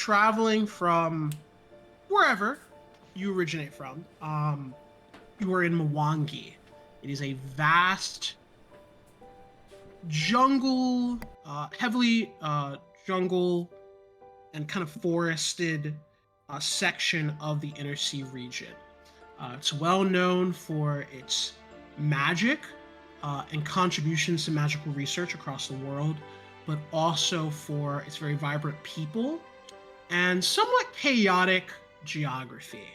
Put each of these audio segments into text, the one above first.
traveling from wherever you originate from. You are in Mwangi. It is a vast jungle, heavily jungle and kind of forested section of the inner sea region. It's well known for its magic and contributions to magical research across the world, but also for its very vibrant people and somewhat chaotic geography.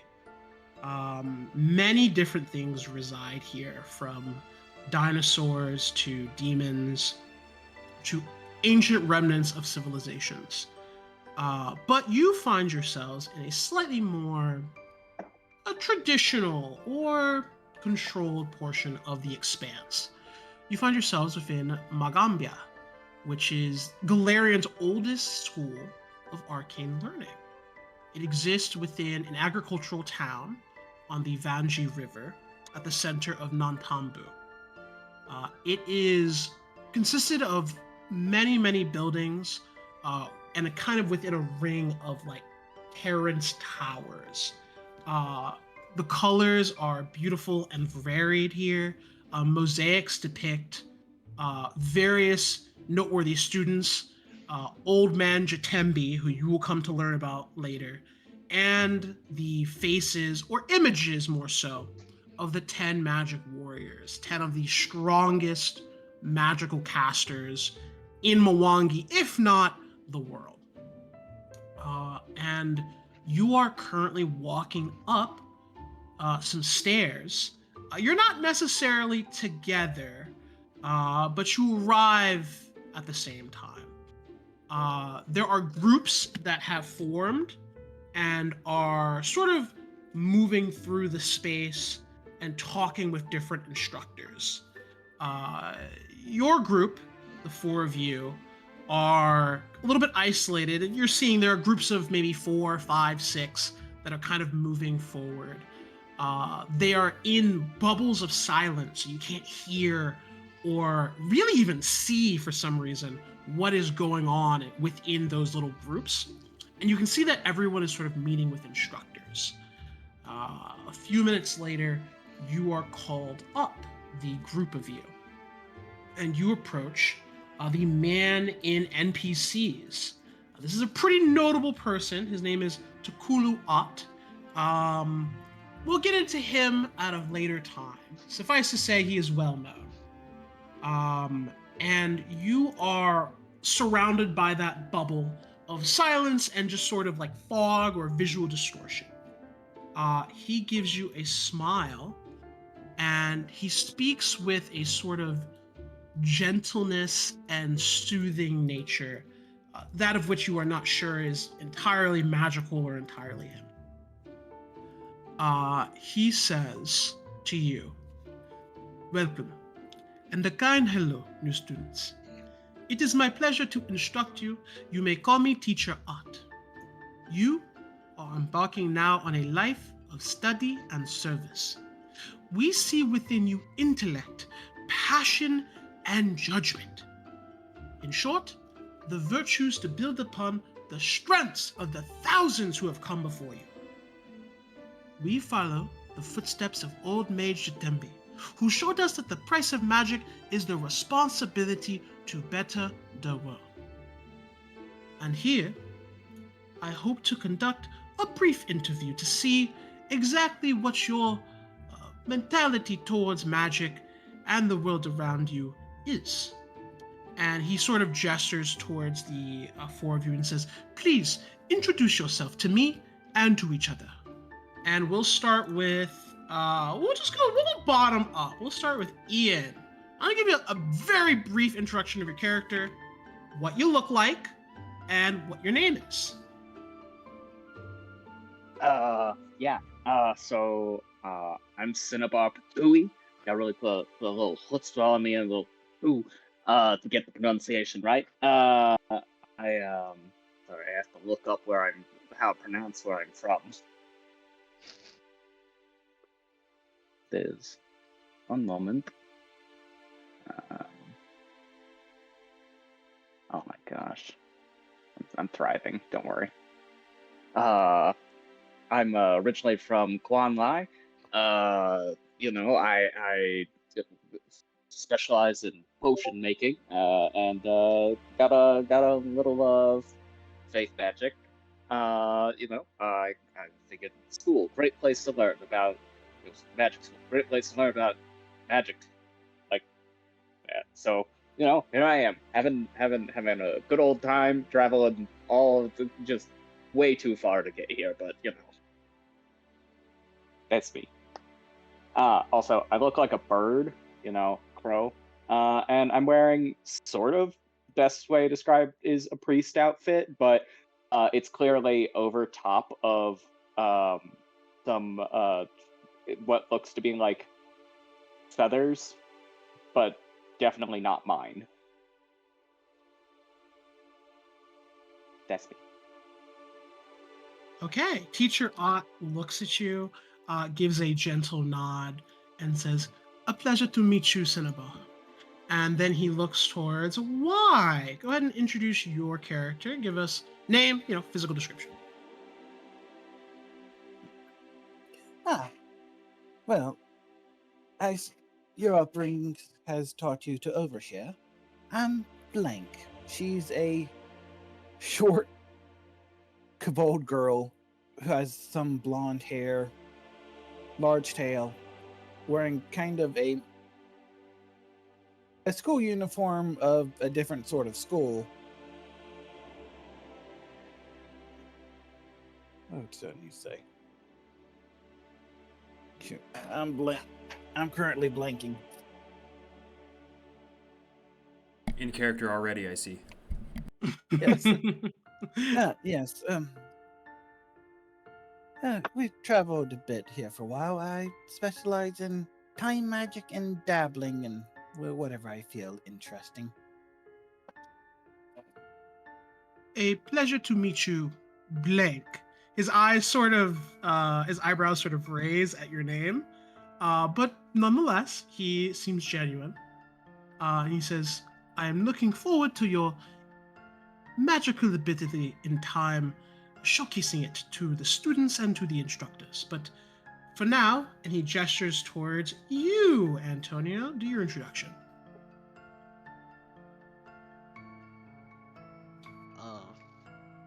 Many different things reside here, from dinosaurs to demons to ancient remnants of civilizations. But you find yourselves in a slightly more a traditional or controlled portion of the expanse. You find yourselves within Magambia, which is Galarian's oldest school of arcane learning. It exists within an agricultural town on the Vanji River at the center of Nantambu. It is consisted of many, many buildings and a kind of within a ring of like terrace towers. Uh, the colors are beautiful and varied here. Mosaics depict various noteworthy students, Old Man Jatembi, who you will come to learn about later, and the faces, or images more so, of the 10 magic warriors, 10 of the strongest magical casters in Mwangi, if not the world. And you are currently walking up some stairs. You're not necessarily together, but you arrive at the same time. There are groups that have formed and are sort of moving through the space and talking with different instructors. Uh, your group, the four of you, are a little bit isolated, and you're seeing there are groups of maybe four, five, six that are kind of moving forward. They are in bubbles of silence. You can't hear or really even see, for some reason, what is going on within those little groups. And you can see that everyone is sort of meeting with instructors. A few minutes later, you are called up, the group of you, and you approach the man in NPCs. This is a pretty notable person. His name is Takulu Ott. We'll get into him at a later time. Suffice to say, he is well known. And you are surrounded by that bubble of silence and just sort of like fog or visual distortion. He gives you a smile and he speaks with a sort of gentleness and soothing nature, that of which you are not sure is entirely magical or entirely him. He says to you, "Welcome, and a kind hello, new students. It is my pleasure to instruct you. You may call me Teacher Ott. You are embarking now on a life of study and service. We see within you intellect, passion, and judgment. In short, the virtues to build upon the strengths of the thousands who have come before you. We follow the footsteps of old Mage Jatembi, who showed us that the price of magic is the responsibility to better the world. And here, I hope to conduct a brief interview to see exactly what your mentality towards magic and the world around you is." And he sort of gestures towards the four of you and says, "Please introduce yourself to me and to each other." And we'll start with, we'll go bottom up. We'll start with Ian. I'm gonna give you a very brief introduction of your character, what you look like, and what your name is. Yeah. I'm Cinnabar Patui. Got really put a little chutzpah on me and a little ooh, to get the pronunciation right. Sorry, I have to look up how to pronounce where I'm from. There's one moment. Oh my gosh. I'm thriving, don't worry. I'm originally from Quan Lai. I specialize in potion making, and got a little faith magic. I think at school, great place to learn about magic school, great place to learn about magic like that. So here I am, having a good old time, traveling just way too far to get here, but that's me. Also, I look like a bird, crow. And I'm wearing sort of, best way to describe is a priest outfit, but it's clearly over top of some what looks to be like feathers, but definitely not mine. That's me. Okay, Teacher Ott looks at you, gives a gentle nod, and says, "A pleasure to meet you, Cinnabar." And then he looks towards Y. Go ahead and introduce your character. Give us name, physical description. Well, as your upbringing has taught you to overshare, I'm Blank. She's a short, kobold girl who has some blonde hair, large tail, wearing kind of a school uniform of a different sort of school. What did you say? I'm currently blanking. In character already, I see. Yes. Yes. We've traveled a bit here for a while. I specialize in time magic and dabbling in whatever I feel interesting. A pleasure to meet you, Blank. His eyebrows sort of raise at your name, but nonetheless, he seems genuine. And he says, "I am looking forward to your magical ability in time, showcasing it to the students and to the instructors. But for now," and he gestures towards you, Antonio, do your introduction.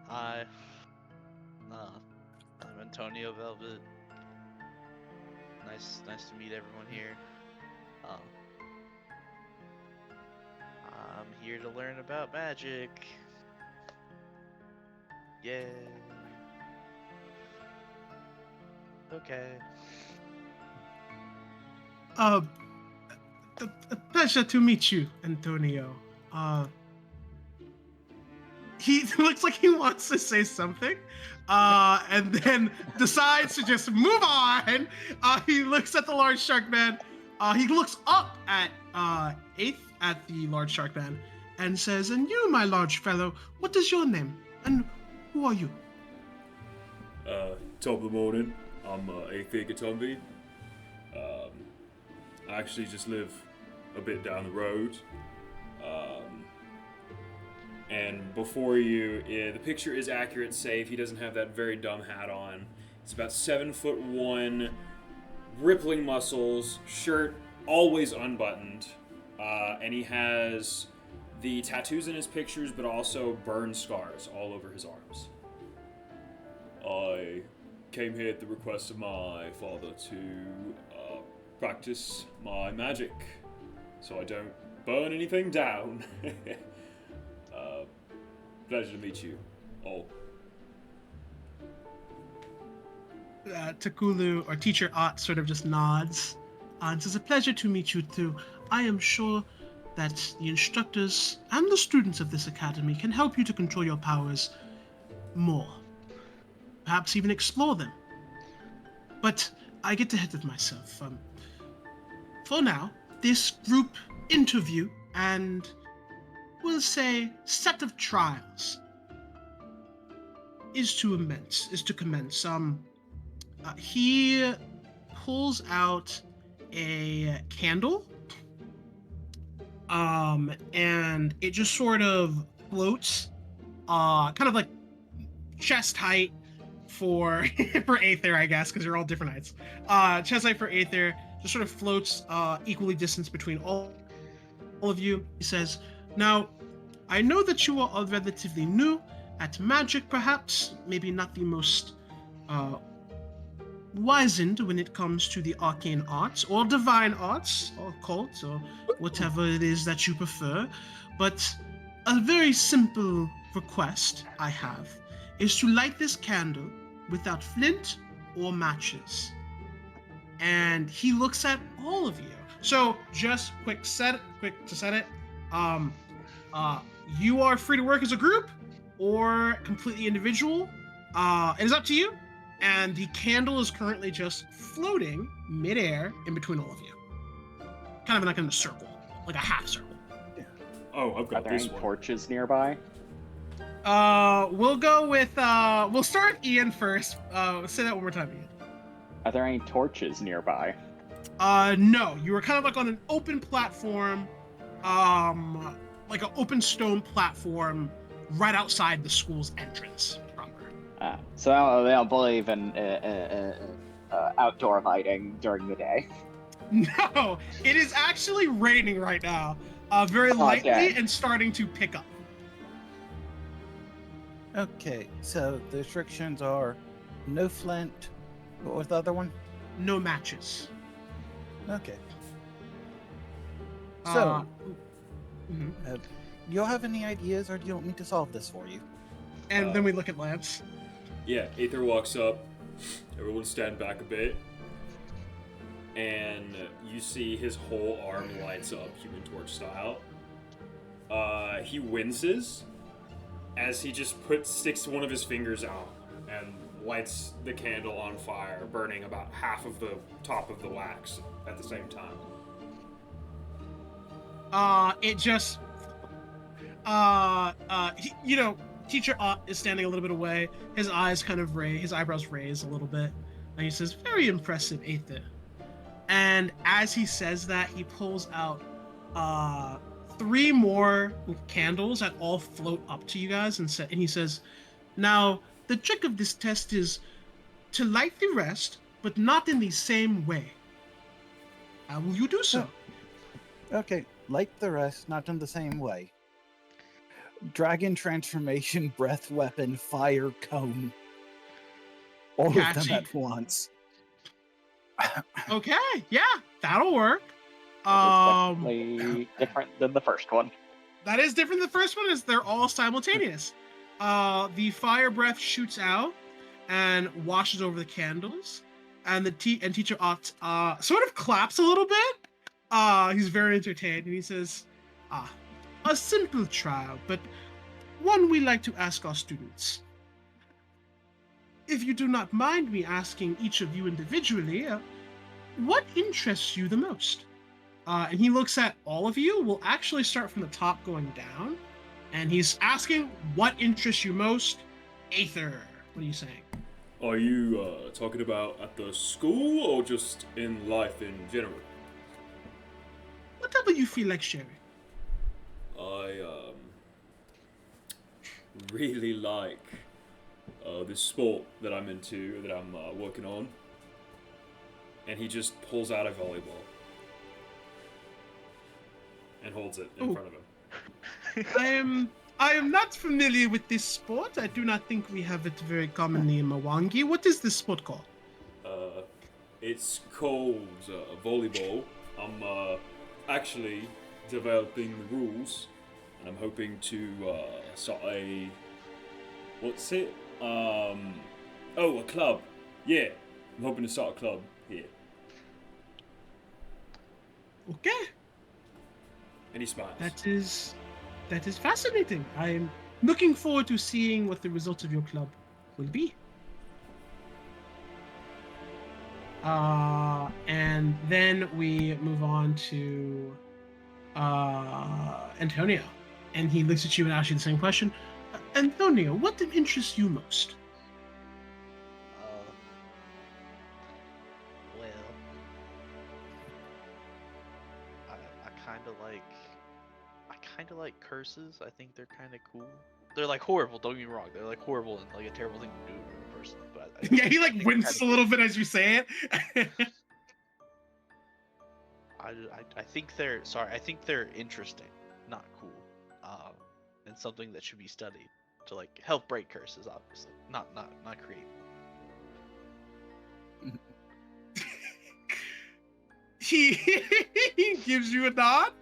Hi. I'm Antonio Velvet. Nice to meet everyone here. I'm here to learn about magic. Yay. Okay. A pleasure to meet you, Antonio. He looks like he wants to say something, and then decides to just move on. He looks at the large shark man. He looks up at Eighth, at the large shark man, and says, "And you, my large fellow, what is your name? And who are you?" Top of the morning. I'm Eighth Gatumbi. I actually just live a bit down the road. And before you, the picture is accurate, save he doesn't have that very dumb hat on. It's about 7'1", rippling muscles, shirt always unbuttoned, and he has the tattoos in his pictures, but also burn scars all over his arms. I came here at the request of my father to practice my magic, so I don't burn anything down. Pleasure to meet you all. Takulu, or Teacher Ott, sort of just nods and says, "A pleasure to meet you too. I am sure that the instructors and the students of this academy can help you to control your powers more. Perhaps even explore them. But I get ahead of myself. For now, this group interview and, we'll say, set of trials is to commence. He pulls out a candle, and it just sort of floats, kind of like chest height, for for Aether, I guess, because you're all different heights. Chest height for Aether just sort of floats equally distanced between all of you. He says, "Now, I know that you are all relatively new at magic, perhaps, maybe not the most uh, wizened when it comes to the arcane arts or divine arts or occult or whatever it is that you prefer, but a very simple request I have is to light this candle without flint or matches." And he looks at all of you. So just quick to set it. Um, you are free to work as a group or completely individual. It is up to you. And the candle is currently just floating midair in between all of you, kind of like in a circle, like a half circle. Oh, I've Are got there this any one. torches nearby? We'll go with we'll start Ian first. Say that one more time, Ian. Are there any torches nearby? No, you were kind of like on an open platform, like an open stone platform right outside the school's entrance proper. So they don't believe in outdoor lighting during the day. No, it is actually raining right now, very Oh, lightly dang. and starting to pick up. Okay, so the restrictions are no flint. What was the other one? No matches. Okay. Uh, So, mhm. you all have any ideas, or do you want me to solve this for you? And then we look at Lance. Yeah, Aether walks up. Everyone stand back a bit. And you see his whole arm lights up, Human Torch style. He winces as he just sticks one of his fingers out and lights the candle on fire, burning about half of the top of the wax at the same time. It just, Teacher Ott is standing a little bit away. His eyes kind of his eyebrows raise a little bit, and he says, "Very impressive, Aether." And as he says that, he pulls out 3 more candles that all float up to you guys, and he says, "Now, the trick of this test is to light the rest, but not in the same way. How will you do so?" Okay, like the rest, not in the same way. Dragon transformation, breath weapon, fire cone. All of them Catchy. at once. Okay, yeah, that'll work. It's definitely different than the first one. That is different than the first one, is they're all simultaneous. The fire breath shoots out and washes over the candles, and Teacher Ott sort of claps a little bit. He's very entertained, and he says, "A simple trial, but one we like to ask our students. If you do not mind me asking each of you individually, what interests you the most?" And he looks at all of you. We'll actually start from the top going down. And he's asking, what interests you most? Aether, what are you saying? Are you talking about at the school or just in life in general? Whatever you feel like sharing. I really like this sport that I'm into, that I'm working on. And he just pulls out a volleyball and holds it in Ooh. front of him. I am not familiar with this sport. I do not think we have it very commonly in Mwangi. What is this sport called? It's called volleyball. I'm actually developing the rules, and I'm hoping to start a... What's it? A club. Yeah, I'm hoping to start a club here. Okay, And he smiles. that is fascinating. I'm looking forward to seeing what the results of your club will be. And then we move on to Antonio, and he looks at you and asks you the same question. Antonio, what interests you most? Well, I kind of like curses. I think they're kind of cool. They're like horrible. Don't get me wrong. They're like horrible and like a terrible thing to do to a person, but Yeah, he I like think winces a little bit as you say it. I think they're sorry. I think they're interesting, not cool, and something that should be studied to like help break curses, obviously, not create. he he gives you a nod.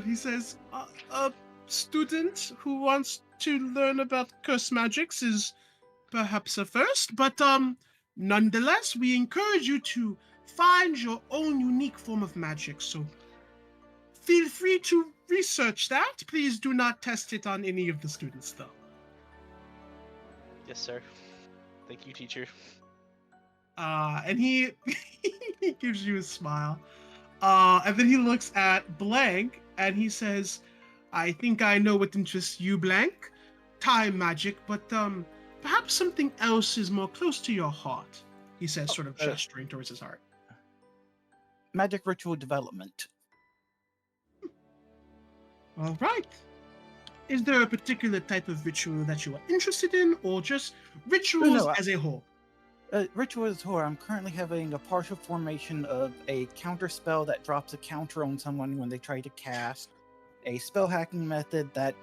He says, "A student who wants to learn about curse magics is perhaps a first, but nonetheless, we encourage you to find your own unique form of magic. So feel free to research that. Please do not test it on any of the students, though." Yes, sir. Thank you, teacher. And he he gives you a smile. And then he looks at Blank and he says, "I think I know what interests you, Blank. Time magic, but perhaps something else is more close to your heart," he says, sort of gesturing towards his heart. Magic ritual development. All right. Is there a particular type of ritual that you are interested in, or just rituals as a whole? Ritual as a whole, I'm currently having a partial formation of a counter spell that drops a counter on someone when they try to cast, a spell hacking method that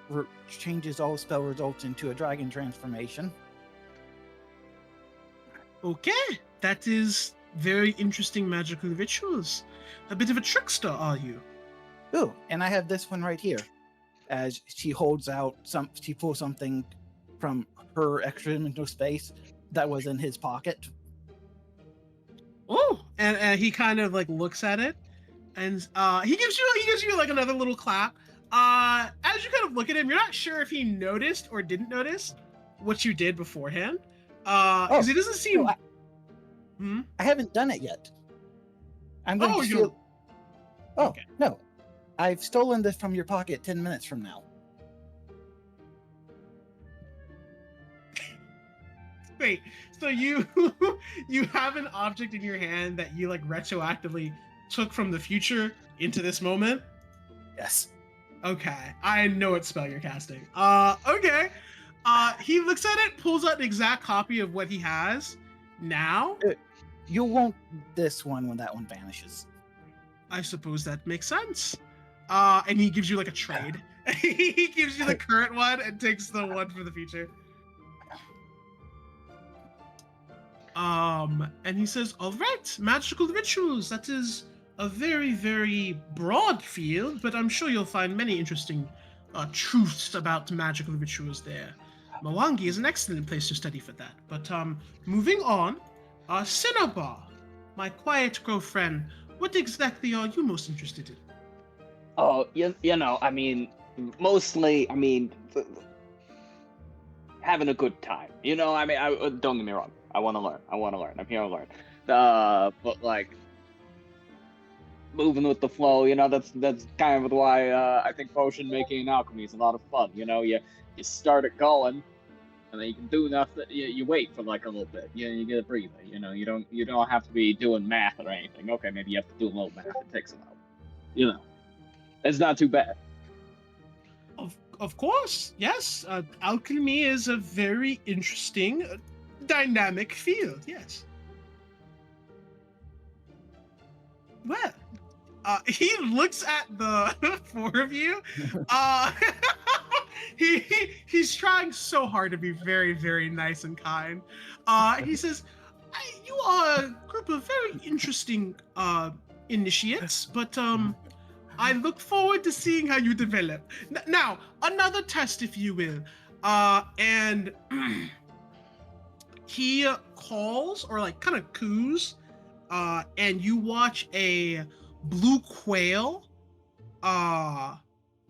changes all spell results into a dragon transformation. Okay, that is very interesting magical rituals. A bit of a trickster, are you? Ooh, and I have this one right here. As she holds out she pulls something from her extra dimensional space that was in his pocket. Oh, and he kind of like looks at it, and he gives you like another little clap. As you kind of look at him, you're not sure if he noticed or didn't notice what you did beforehand. Because he doesn't seem. No, I haven't done it yet. I'm going to steal. Oh, okay. No. I've stolen this from your pocket 10 minutes from now. Wait, so you have an object in your hand that you like retroactively took from the future into this moment? Yes. Okay, I know what spell you're casting. Okay. He looks at it, pulls out an exact copy of what he has now. You'll want this one when that one vanishes. I suppose that makes sense. And he gives you like a trade. He gives you the current one and takes the one for the future. And he says, "All right, magical rituals. That is a very, very broad field, but I'm sure you'll find many interesting truths about magical rituals there. Mwangi is an excellent place to study for that. But moving on, Cinnabar, my quiet girlfriend, what exactly are you most interested in?" Oh, you know, I mean, mostly, I mean, having a good time. You know, I mean, don't get me wrong. I want to learn. I'm here to learn. But like, moving with the flow, you know, that's kind of why I think potion making and alchemy is a lot of fun. You know, you start it going, and then you can do nothing. You wait for like a little bit. You get a breather. You know, you don't have to be doing math or anything. Okay, maybe you have to do a little math. It takes a while. You know, it's not too bad. Of course, yes. Alchemy is a very interesting, dynamic field. Yes. Well, he looks at the four of you. He's trying so hard to be very, very nice and kind. He says, "You are a group of very interesting initiates, but I look forward to seeing how you develop. Now, another test, if you will." And he calls or like kind of coos, and you watch a blue quail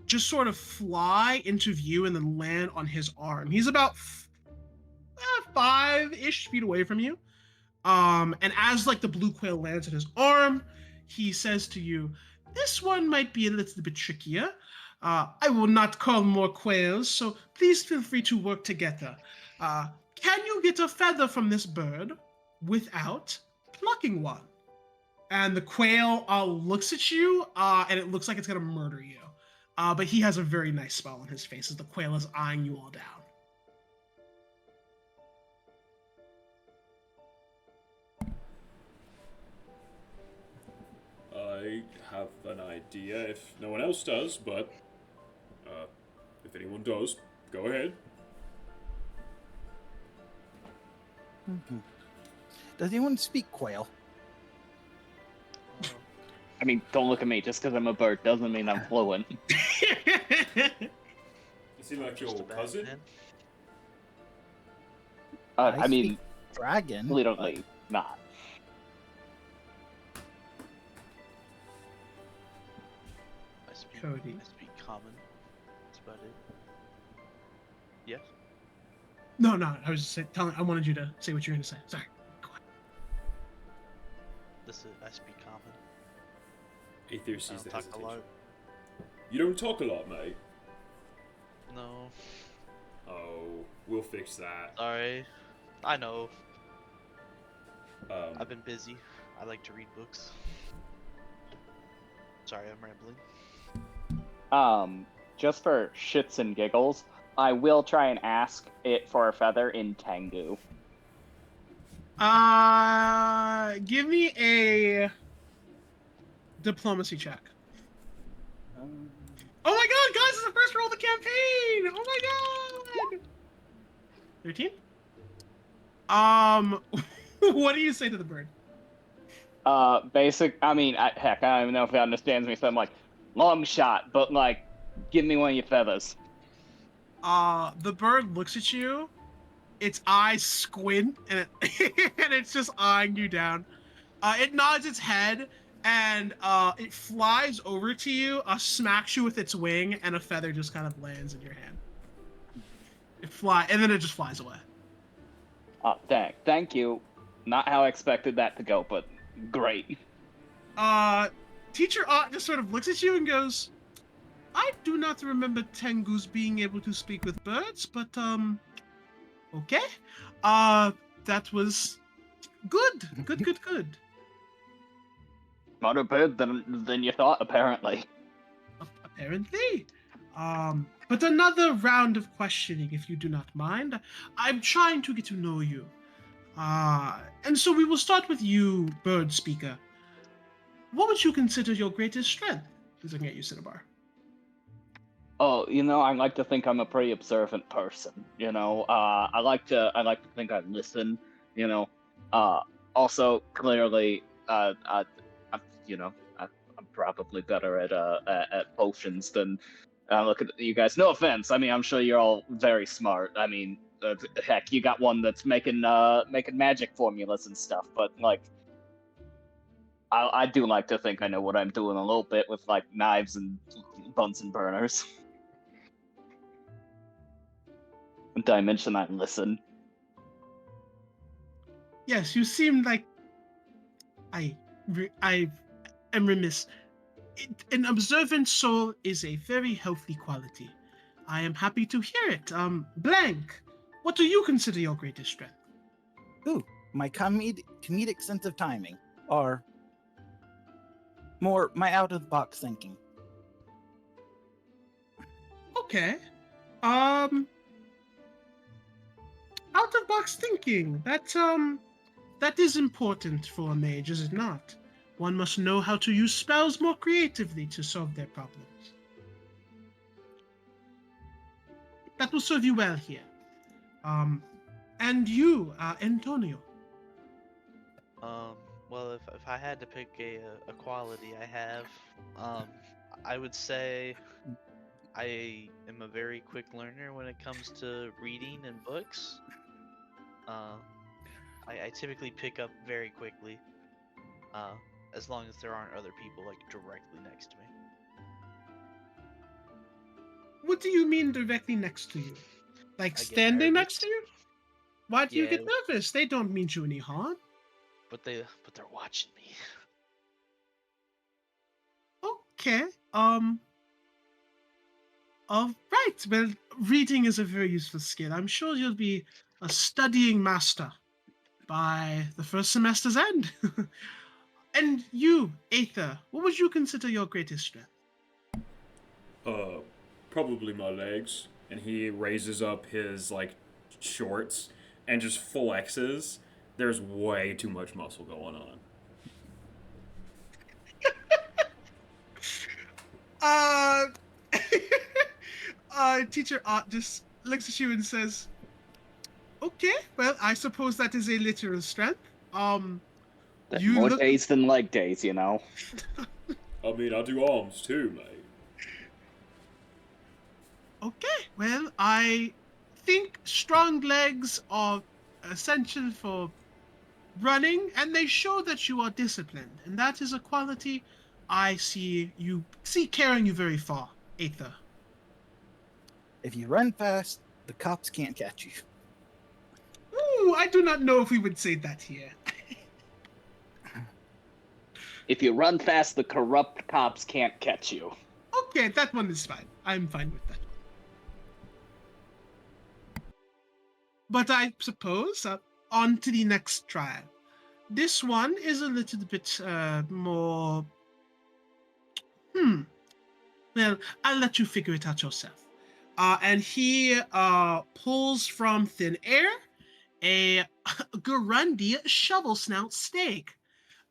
just sort of fly into view and then land on his arm. He's about 5-ish feet away from you. And as like the blue quail lands on his arm, he says to you, "This one might be a little bit trickier. I will not call more quails, so please feel free to work together. Can you get a feather from this bird without plucking one?" And the quail looks at you, and it looks like it's gonna murder you. But he has a very nice smile on his face as the quail is eyeing you all down. an idea if no one else does, but if anyone does, go ahead. Does anyone speak Quail? I mean, don't look at me. Just because I'm a bird doesn't mean I'm fluent. You seem like Just your a bad cousin. man. I mean, speak Dragon. literally not. Cody. I speak common. That's about it. Yes. No, I was just telling. I wanted you to say what you're gonna say. Sorry. Go on. I speak common. Aether I sees don't the talk a hesitation. lot. You don't talk a lot, mate. No. Oh, we'll fix that. Sorry. I know. Um, I've been busy. I like to read books. Sorry, I'm rambling. Just for shits and giggles, I will try and ask it for a feather in Tengu. Give me a diplomacy check. Oh my god, guys, it's the first roll of the campaign! Oh my god! 13? What do you say to the bird? I mean, heck, I don't even know if it understands me, so I'm like, long shot, but like, give me one of your feathers. The bird looks at you, its eyes squint, and it's just eyeing you down. It nods its head, and it flies over to you, smacks you with its wing, and a feather just kind of lands in your hand. And then it just flies away. Thank you. Not how I expected that to go, but great. Teacher Ott just sort of looks at you and goes, I do not remember Tengus being able to speak with birds, but, okay. That was good. Good. Smarter bird than you thought, apparently. Apparently. But another round of questioning, if you do not mind. I'm trying to get to know you. And so we will start with you, bird speaker. What would you consider your greatest strength? Looking at you, Cinnabar. Oh, I like to think I'm a pretty observant person. I like to think I listen. Also clearly, I'm probably better at potions than. Look at you guys. No offense. I mean, I'm sure you're all very smart. I mean, heck, you got one that's making magic formulas and stuff. But like, I do like to think I know what I'm doing a little bit with like knives and Bunsen burners. Did I mention I listen? Yes, you seem like I am remiss. An observant soul is a very healthy quality. I am happy to hear it. Blank, what do you consider your greatest strength? Ooh, my comedic sense of timing, or more my out-of-the-box thinking. Okay. Out-of-box thinking. That is important for a mage, is it not? One must know how to use spells more creatively to solve their problems. That will serve you well here. And you, Antonio. Well, if I had to pick a quality I have, I would say I am a very quick learner when it comes to reading and books. I typically pick up very quickly, as long as there aren't other people like directly next to me. What do you mean directly next to you? Like I get standing nervous. next to you? Why do you get Yeah. nervous? They don't mean you any harm. But they're watching me. Okay. All right. Well, reading is a very useful skill. I'm sure you'll be a studying master by the first semester's end. And you, Aether, what would you consider your greatest strength? Probably my legs. And he raises up his like shorts and just flexes. There's way too much muscle going on. Uh, Teacher Ott just looks at you and says, "Okay, well, I suppose that is a literal strength. You More look days than leg days, you know. I mean, I do arms too, mate. okay. Well, I think strong legs are essential for running, and they show that you are disciplined, and that is a quality I see carrying you very far, Aether. If you run fast, the cops can't catch you. Ooh, I do not know if we would say that here. If you run fast, the corrupt cops can't catch you. Okay, that one is fine. I'm fine with that one. But I suppose, on to the next trial. This one is a little bit more... Well, I'll let you figure it out yourself. And he pulls from thin air a Gurundi shovel snout snake.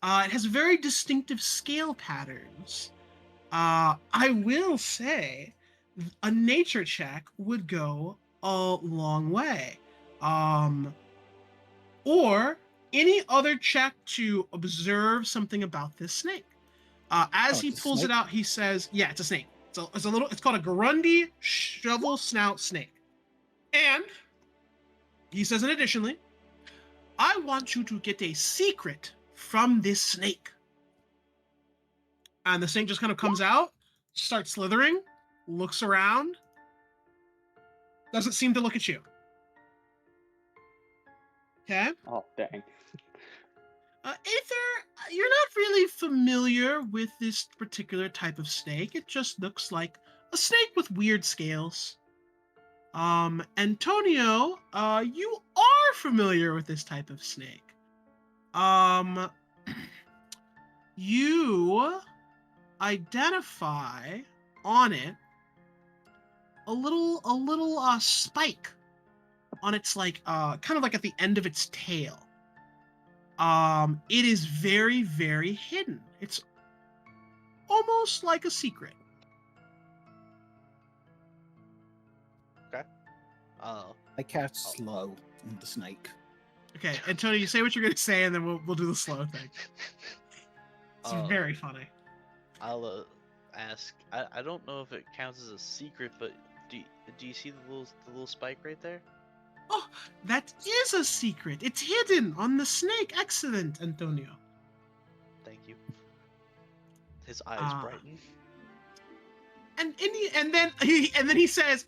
It has very distinctive scale patterns. I will say a nature check would go a long way. Or any other check to observe something about this snake. As he It's a pulls it snake? out, he says, yeah, it's a snake. It's called a Gurundi shovel snout snake. And he says, and additionally, I want you to get a secret from this snake. And the snake just kind of comes out, starts slithering, looks around, doesn't seem to look at you. Okay? Oh, dang. Aether, you're not really familiar with this particular type of snake. It just looks like a snake with weird scales. Antonio, you are familiar with this type of snake. You identify on it a little spike on its kind of like at the end of its tail. It is very, very hidden. It's almost like a secret. I cast slow on the snake. Okay, Antonio, you say what you're gonna say, and then we'll do the slow thing. It's very funny. I'll ask. I don't know if it counts as a secret, but do you see the little spike right there? Oh, that is a secret. It's hidden on the snake. Excellent, Antonio. Thank you. His eyes brighten. And then he says,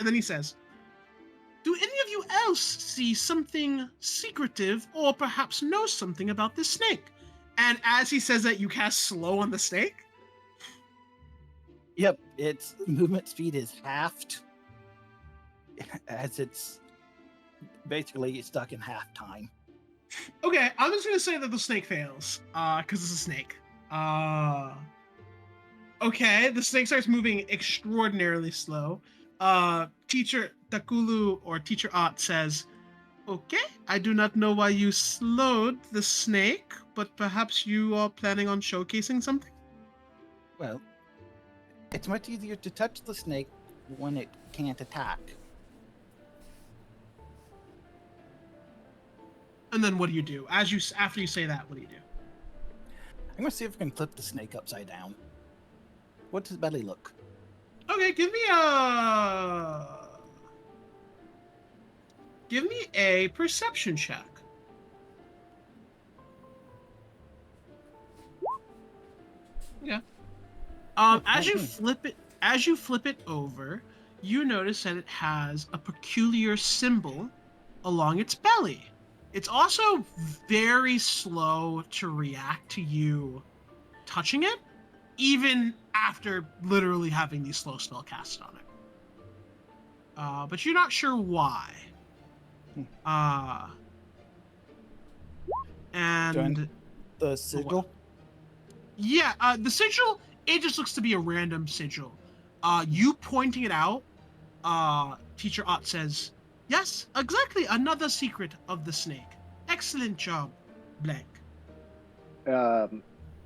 do any of you else see something secretive or perhaps know something about this snake? And as he says that, you cast slow on the snake? Yep, its movement speed is halved as it's basically stuck in half time. Okay, I'm just gonna say that the snake fails, because it's a snake. Okay, the snake starts moving extraordinarily slow. Teacher Takulu or Teacher Ott says, okay, I do not know why you slowed the snake, but perhaps you are planning on showcasing something? Well, it's much easier to touch the snake when it can't attack. And then what do you do? After you say that, what do you do? I'm gonna see if I can flip the snake upside down. What does belly look? Okay, give me a perception check. Yeah. As you flip it over, you notice that it has a peculiar symbol along its belly. It's also very slow to react to you touching it, even after literally having these slow spell cast on it. But you're not sure why. And The sigil? yeah, the sigil, it just looks to be a random sigil. You pointing it out, Teacher Ott says, yes, exactly, another secret of the snake. Excellent job, blank.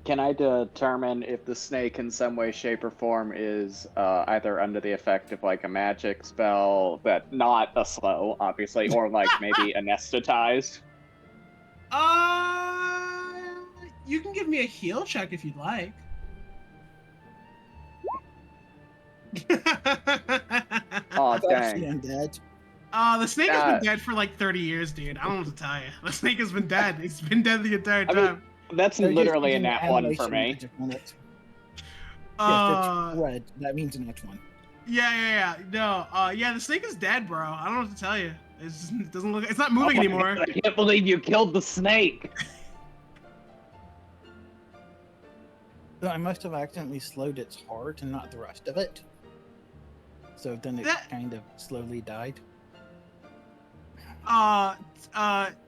Can I determine if the snake in some way, shape, or form is either under the effect of like a magic spell, but not a slow, obviously, or like maybe anesthetized? You can give me a heal check if you'd like. Oh, It's actually dang. undead. The snake has been dead for like 30 years, dude. I don't know what to tell you. The snake has been dead. It's been dead the entire I mean, time. that's They're literally a using nat one for animation me. magic on it. Yes, Uh, it's red. That means a nat one. yeah. No, yeah, the snake is dead, bro. I don't know what to tell you. It doesn't look. It's not moving Oh my anymore. God, I can't believe you killed the snake. So I must have accidentally slowed its heart and not the rest of it. So then it That- kind of slowly died.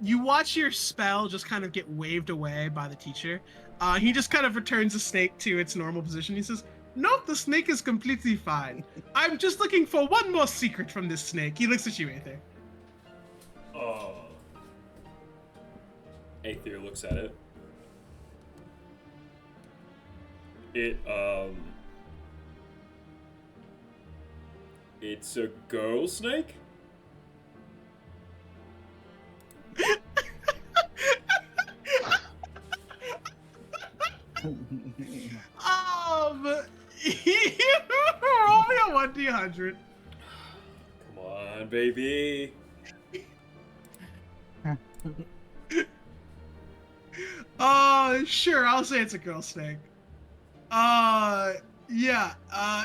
You watch your spell just kind of get waved away by the teacher. He just kind of returns the snake to its normal position. He says, "Nope, the snake is completely fine. I'm just looking for one more secret from this snake." He looks at you, Aether. Aether looks at it. It's a girl snake? Roll me a 1d100. Come on, baby. Sure, I'll say it's a girl snake. Yeah.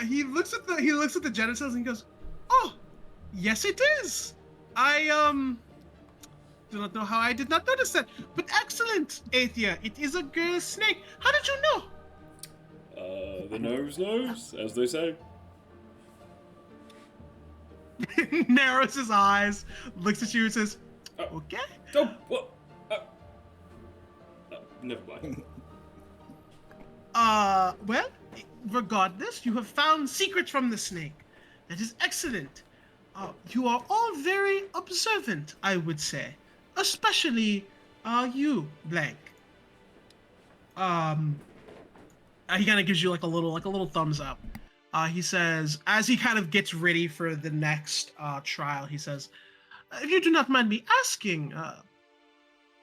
He looks at the genitals and he goes, "Oh, yes, it is. I do not know how I did not notice that, but excellent, Aethia. It is a girl snake. How did you know?" The nose knows, as they say. Narrows his eyes, looks at you and says, Oh. "Okay." Oh, what? Never mind. Well, regardless, you have found secrets from the snake. That is excellent. You are all very observant, I would say. Especially, you, Blank. He kind of gives you like a little thumbs up. He says, as he kind of gets ready for the next trial, he says, "If you do not mind me asking,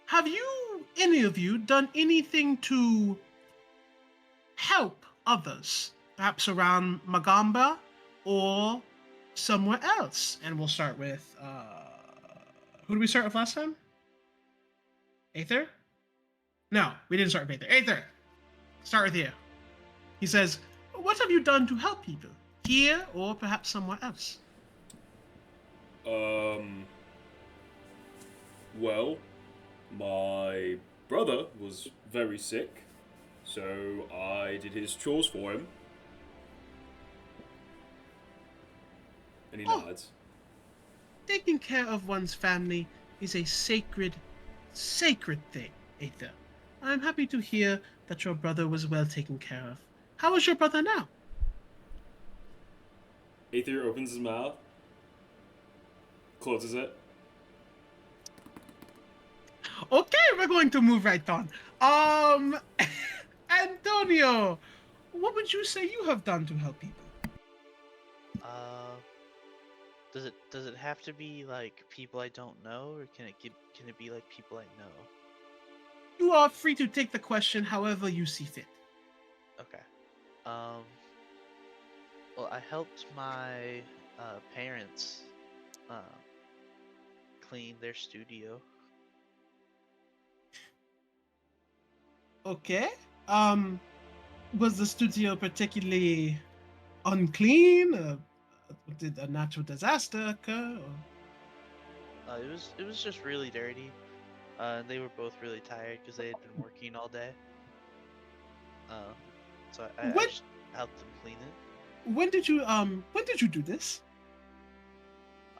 have you, any of you, done anything to help others, perhaps around Magamba or somewhere else?" And we'll start with who did we start with last time? Aether? No, we didn't start with Aether. Aether, start with you. He says, "What have you done to help people here or perhaps somewhere else?" Well, my brother was very sick, so I did his chores for him. And he Oh. nods. Taking care of one's family is a sacred thing, Aether. I'm happy to hear that your brother was well taken care of. How is your brother now? Aether opens his mouth, closes it. Okay, we're going to move right on. Antonio, what would you say you have done to help people? Does it have to be like people I don't know, or can it be like people I know? You are free to take the question however you see fit. Okay. Well, I helped my parents clean their studio. Okay. Was the studio particularly unclean? Did a natural disaster occur? Or... It was just really dirty. They were both really tired because they had been working all day. So I What- just helped them clean it. When did you do this?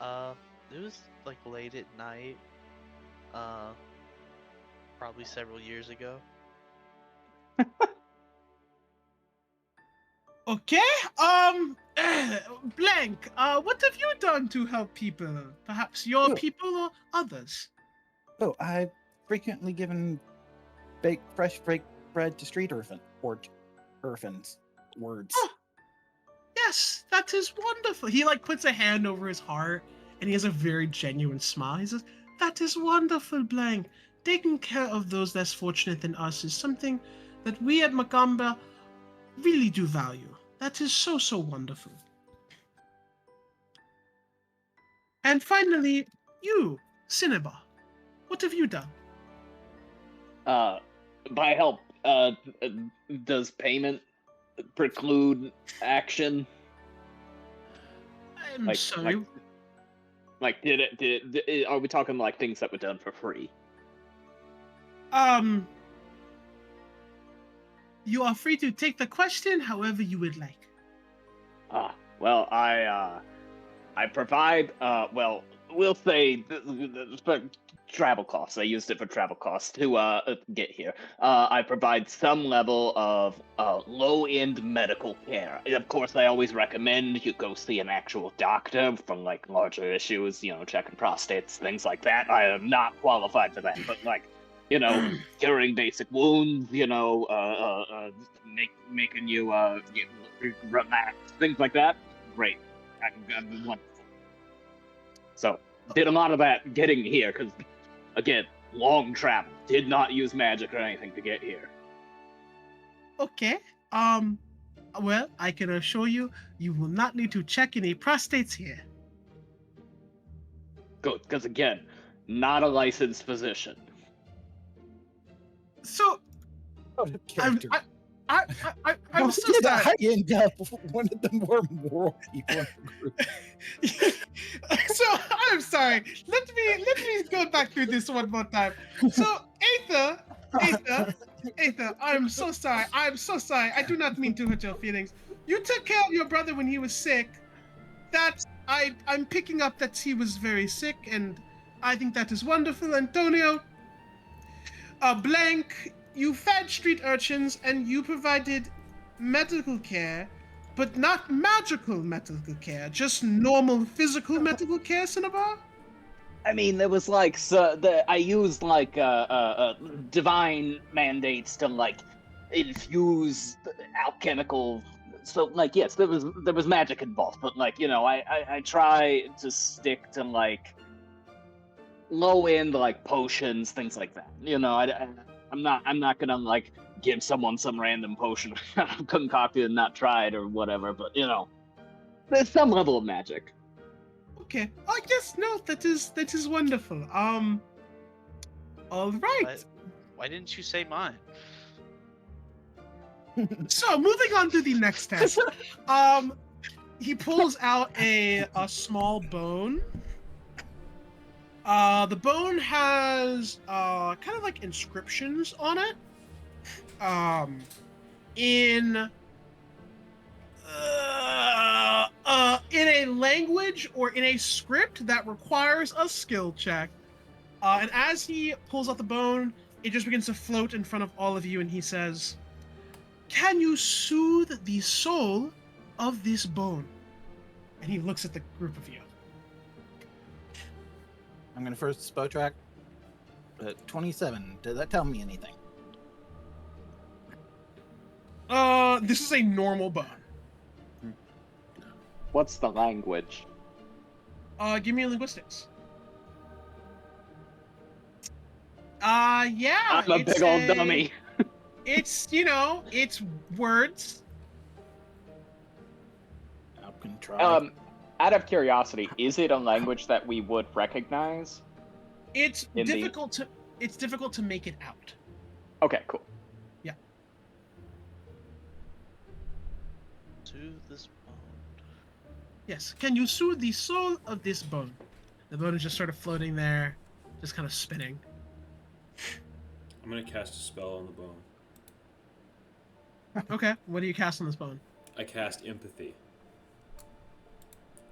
It was like late at night. Probably several years ago. Okay. Blank. What have you done to help people? Perhaps your Oh. people or others? Oh, I've frequently given fresh baked bread to street orphans. Words. Oh, yes, that is wonderful. He like puts a hand over his heart and he has a very genuine smile. He says, that is wonderful, Blank. Taking care of those less fortunate than us is something that we at Macamba really do value. That is so, so wonderful. And finally, you, Cinnabar, what have you done? By help, does payment preclude action? I'm sorry. Did it, are we talking like things that were done for free? You are free to take the question however you would like. Well, I provide, we'll say for travel costs. I used it for travel costs to get here. I provide some level of low-end medical care. Of course, I always recommend you go see an actual doctor from like larger issues, checking prostates, things like that. I am not qualified for that, but like, curing basic wounds, making you relax, things like that. Great. I'm wonderful. So, did a lot of that getting here, because, again, long travel. Did not use magic or anything to get here. Okay. Well, I can assure you, you will not need to check any prostates here. Good, because again, not a licensed physician. So, Out of character. I'm so did sorry. I end up one of the more moral people in the group? So I'm sorry. Let me go back through this one more time. So Aether, I'm so sorry. I do not mean to hurt your feelings. You took care of your brother when he was sick. I'm picking up that he was very sick, and I think that is wonderful. Antonio, Blank, you fed street urchins and you provided medical care, but not magical medical care, just normal physical medical care, Cinnabar? I mean, there was like, I used like divine mandates to like infuse alchemical. So like, yes, there was magic involved, but like, I try to stick to like low end like potions, things like that. I'm not gonna like give someone some random potion concocted and not tried or whatever, but there's some level of magic. Okay. Oh yes, no, that is wonderful. All right. Why didn't you say mine? So moving on to the next test. He pulls out a small bone. The bone has kind of like inscriptions on it. In a language or in a script that requires a skill check. And as he pulls out the bone, it just begins to float in front of all of you, and he says, "Can you soothe the soul of this bone?" And he looks at the group of you. I'm gonna first spell track. 27. Did that tell me anything? This is a normal bone. What's the language? Give me linguistics. Yeah. I'm a big old dummy. It's, it's words. I can try. Out of curiosity, is it a language that we would recognize? It's difficult to make it out. Okay, cool. To this bone. Yes. Can you soothe the soul of this bone? The bone is just sort of floating there, just kind of spinning. I'm gonna cast a spell on the bone. Okay. What do you cast on this bone? I cast empathy,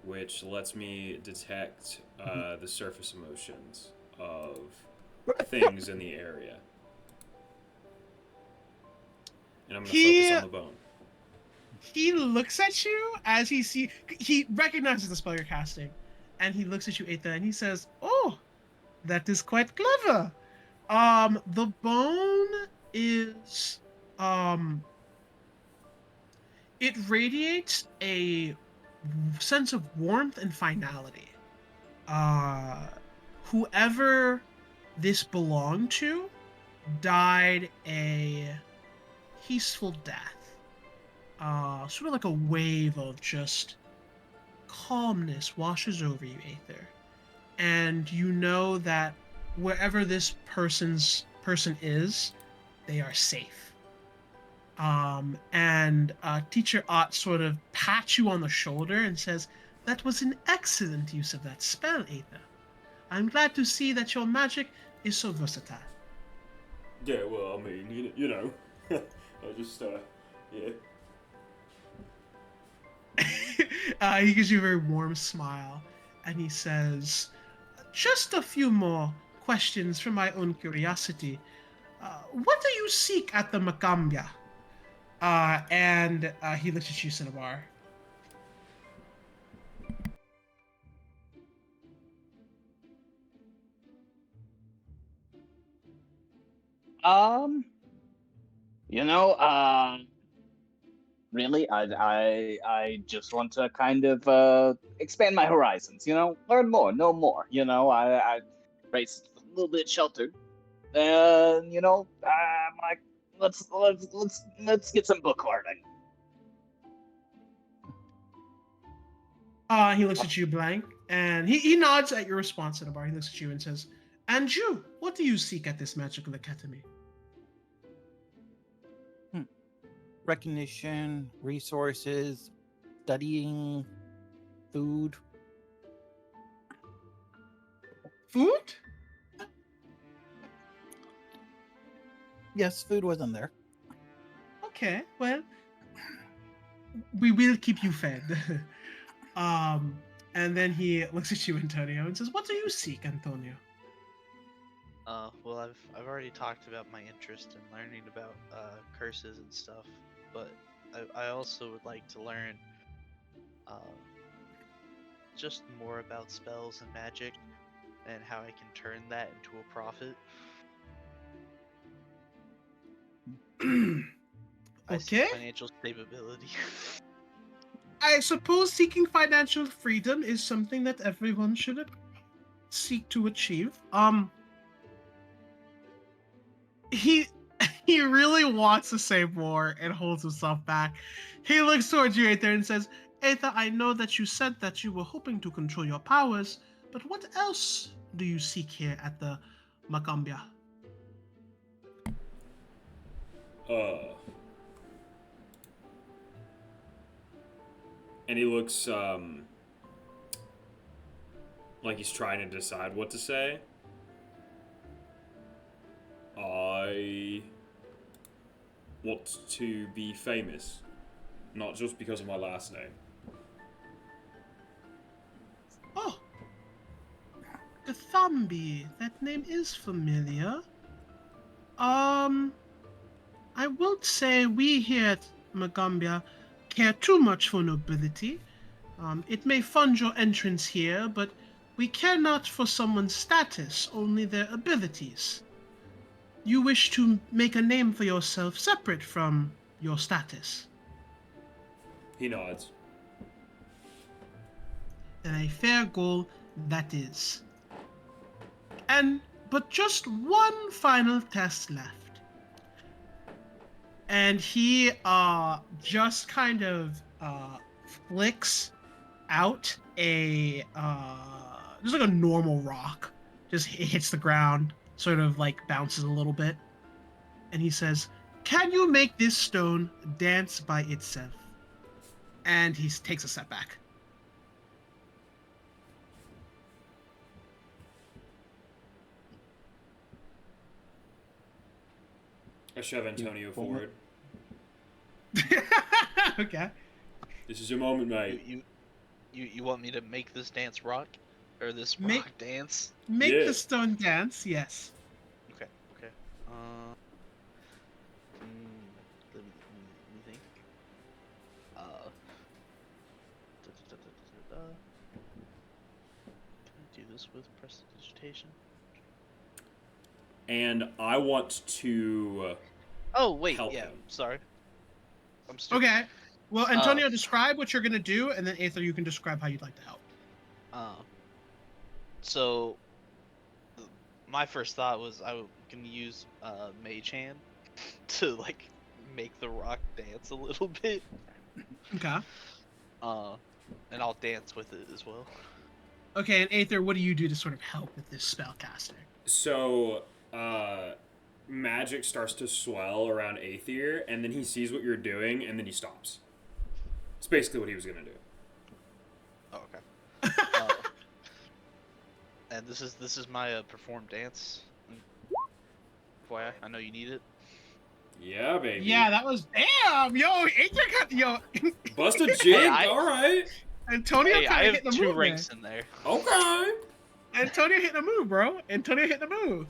which lets me detect the surface emotions of things in the area. And I'm gonna focus on the bone. He looks at you as he recognizes the spell you're casting, and he looks at you, Aether, and he says, "Oh, that is quite clever. The bone is it radiates a sense of warmth and finality. Uh, Whoever this belonged to died a peaceful death. Sort of like a wave of just calmness washes over you, Aether. And you know that wherever this person is, they are safe. And Teacher Ott sort of pats you on the shoulder and says, "That was an excellent use of that spell, Aether. I'm glad to see that your magic is so versatile." Yeah, well, I mean, you know. I just, yeah. He gives you a very warm smile, and he says, "Just a few more questions for my own curiosity. What do you seek at the Macambia?" And he looks at you, Cinnabar. Um, you know, really, I just want to kind of expand my horizons. You know, learn more, know more. You know, I raised a little bit sheltered, and you know, I'm like, let's get some book learning. He looks at you blank, and he nods at your response, Cinnabar. He looks at you and says, "And you, what do you seek at this magical academy?" Recognition, resources, studying, food. Food? Yes, food was in there. Okay, well, we will keep you fed. And then he looks at you, Antonio, and says, "What do you seek, Antonio?" Well, I've already talked about my interest in learning about curses and stuff, but I also would like to learn just more about spells and magic and how I can turn that into a profit. I seek Okay. financial stability. I suppose seeking financial freedom is something that everyone should seek to achieve. He he really wants to say more and holds himself back. He looks towards you, Aether, and says, "Aether, I know that you said that you were hoping to control your powers, but what else do you seek here at the Macambia?" And he looks, like he's trying to decide what to say. I want to be famous, not just because of my last name. "Oh, Gathambi, that name is familiar. I won't say we here at Macambia care too much for nobility. It may fund your entrance here, but we care not for someone's status, only their abilities. You wish to make a name for yourself separate from your status. He nods. And a fair goal that is. But just one final test left. And he just kind of flicks out a just like a normal rock. Just hits the ground, sort of like bounces a little bit. And he says, "Can you make this stone dance by itself?" And he takes a step back. I shove Antonio forward. Okay. This is your moment, mate. You want me to make this dance rock, or this Make- rock dance? Make Yeah. the stone dance, yes. Okay. Let me think. Can I do this with prestidigitation? And I want to Oh wait, help yeah. him. Sorry, I'm stupid. Okay. Well, Antonio, describe what you're gonna do, and then Aether, you can describe how you'd like to help. So my first thought was I can use Mage Hand to like make the rock dance a little bit. Okay. And I'll dance with it as well. Okay, and Aether, what do you do to sort of help with this spell casting? So, magic starts to swell around Aether, and then he sees what you're doing, and then he stops. It's basically what he was gonna do. Oh, okay. And this is my perform dance. FYI, I know you need it. Yeah, baby. Yeah, that was damn, yo, Aether Bust a jig. Hey, All right. Antonio Hey, I kind of have hit the 2 move. ranks in there. Okay. Antonio hit the move, bro. Antonio hit the move.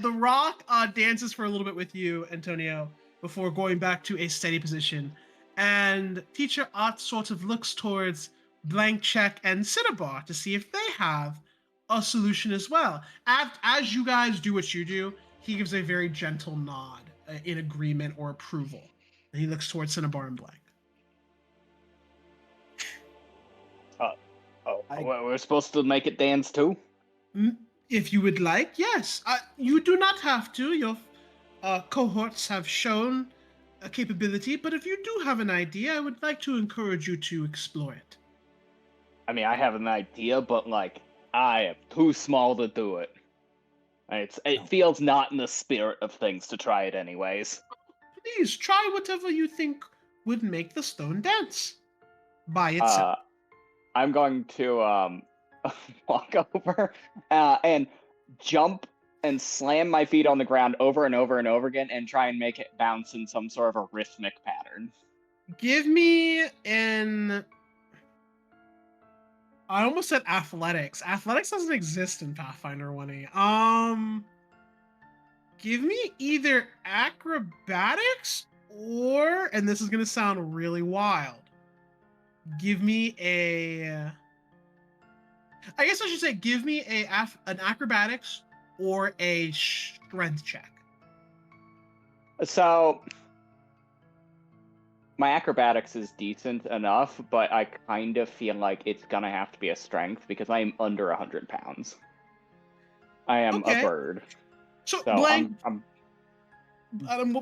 The rock dances for a little bit with you, Antonio, before going back to a steady position. And Teacher Ott sort of looks towards Blank Check and Cinnabar to see if they have a solution as well. As you guys do what you do, he gives a very gentle nod in agreement or approval. And he looks towards Cinnabar and Blank. We're supposed to make it dance too? If you would like, yes. You do not have to. Your cohorts have shown a capability, but if you do have an idea, I would like to encourage you to explore it. I mean, I have an idea, but like, I am too small to do it. It feels not in the spirit of things to try it anyways. Please try whatever you think would make the stone dance by itself. I'm going to walk over and jump and slam my feet on the ground over and over and over again and try and make it bounce in some sort of a rhythmic pattern. Give me an... I almost said athletics. Athletics doesn't exist in Pathfinder 1E. Give me either acrobatics or, and this is going to sound really wild, give me a... I guess I should say give me an acrobatics or a strength check. So, my acrobatics is decent enough, but I kind of feel like it's gonna have to be a strength because I am under 100 pounds. I am Okay. a bird. So, So Blank, I'm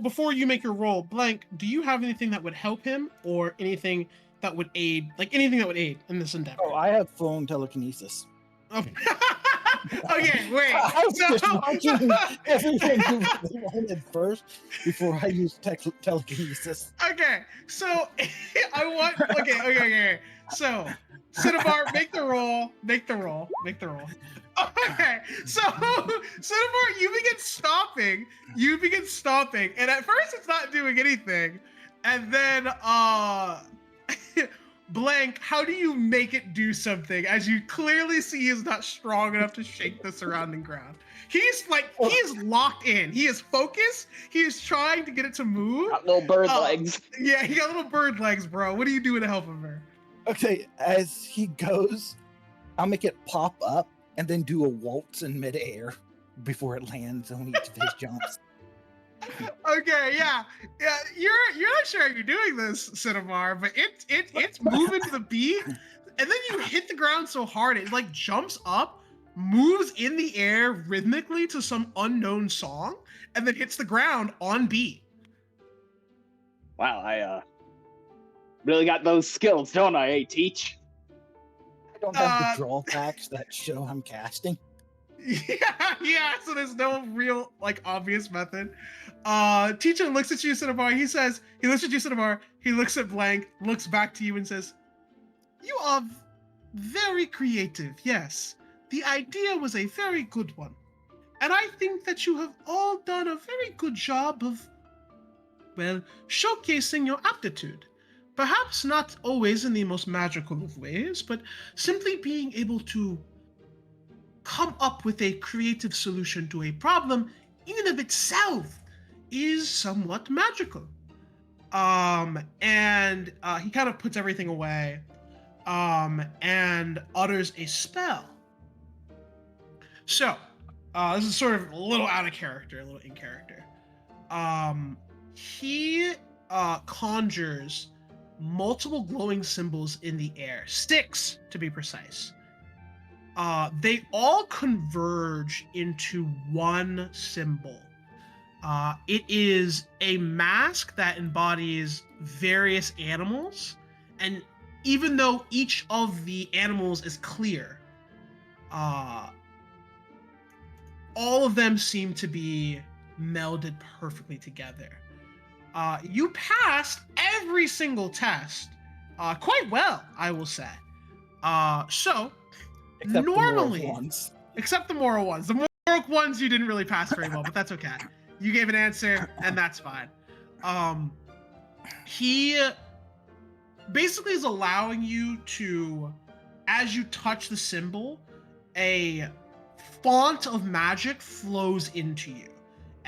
before you make your roll, Blank, do you have anything that would help him or anything that would aid, like anything that would aid in this endeavor? Oh, I have phone telekinesis. Oh. Okay, wait. I was just watching everything you really wanted first before I used telekinesis. Okay, so I want. Okay. So, Cinnabar, make the roll. Okay, so Cinnabar, you begin stomping, and at first it's not doing anything, and then Blank, how do you make it do something as you clearly see he is not strong enough to shake the surrounding ground? He is locked in. He is focused. He is trying to get it to move. got little bird legs. Yeah, he got little bird legs, bro. What are you doing to help him, man? Okay, as he goes, I'll make it pop up and then do a waltz in midair before it lands on each of his jumps. Okay, yeah. You're not sure how you're doing this, Cinnabar, but it's moving to the beat, and then you hit the ground so hard it like jumps up, moves in the air rhythmically to some unknown song, and then hits the ground on beat. Wow, I really got those skills, don't I, Teach? I don't have the drawbacks that show I'm casting. Yeah, so there's no real like obvious method. Teacher looks at you, Cinnabar. He looks at you, Cinnabar. He looks at Blank, looks back to you and says, "You are very creative, yes. The idea was a very good one. And I think that you have all done a very good job of, well, showcasing your aptitude. Perhaps not always in the most magical of ways, but simply being able to come up with a creative solution to a problem in and of itself is somewhat magical." And he kind of puts everything away and utters a spell. So, this is sort of a little out of character, a little in character. He conjures multiple glowing symbols in the air, 6 to be precise. They all converge into one symbol. It is a mask that embodies various animals, and even though each of the animals is clear, all of them seem to be melded perfectly together. You passed every single test quite well, I will say. So, Except the moral normally, ones. except the moral ones. The moral ones you didn't really pass very well, but that's okay. You gave an answer, and that's fine. He basically is allowing you to, as you touch the symbol, a font of magic flows into you.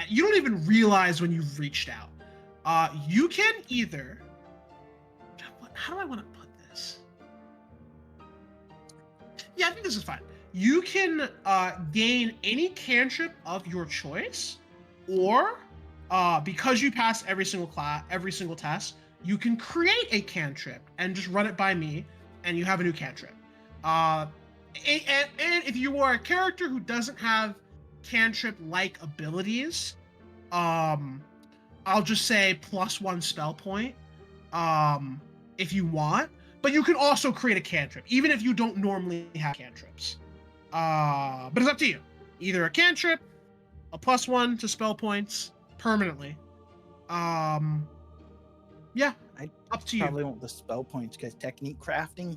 You don't even realize when you've reached out. You can either... How do I want to put this? Yeah, I think this is fine. You can gain any cantrip of your choice, or because you pass every single test, you can create a cantrip and just run it by me, and you have a new cantrip. And if you are a character who doesn't have cantrip-like abilities, I'll just say +1 spell point, if you want. But you can also create a cantrip, even if you don't normally have cantrips. But it's up to you. Either a cantrip, a +1 to spell points permanently. Yeah, up to you. Probably want the spell points because technique crafting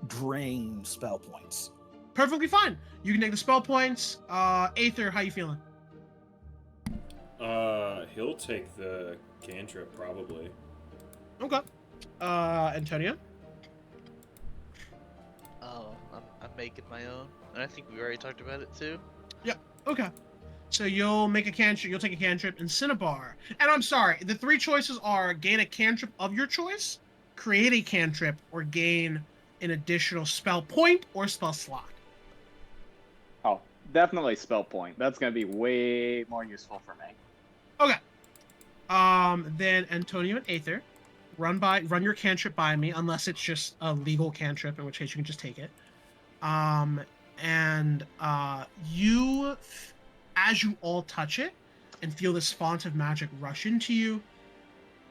drains spell points. Perfectly fine. You can take the spell points. Aether, how you feeling? He'll take the cantrip probably. Okay. Antonio? Oh, I'm making my own, and I think we already talked about it too. Okay. So you'll make a cantrip. You'll take a cantrip in Cinnabar. And I'm sorry, the 3 choices are gain a cantrip of your choice, create a cantrip, or gain an additional spell point or spell slot. Oh, definitely spell point. That's gonna be way more useful for me. Okay. Then Antonio and Aether, run your cantrip by me, unless it's just a legal cantrip, in which case you can just take it. You, as you all touch it and feel this font of magic rush into you,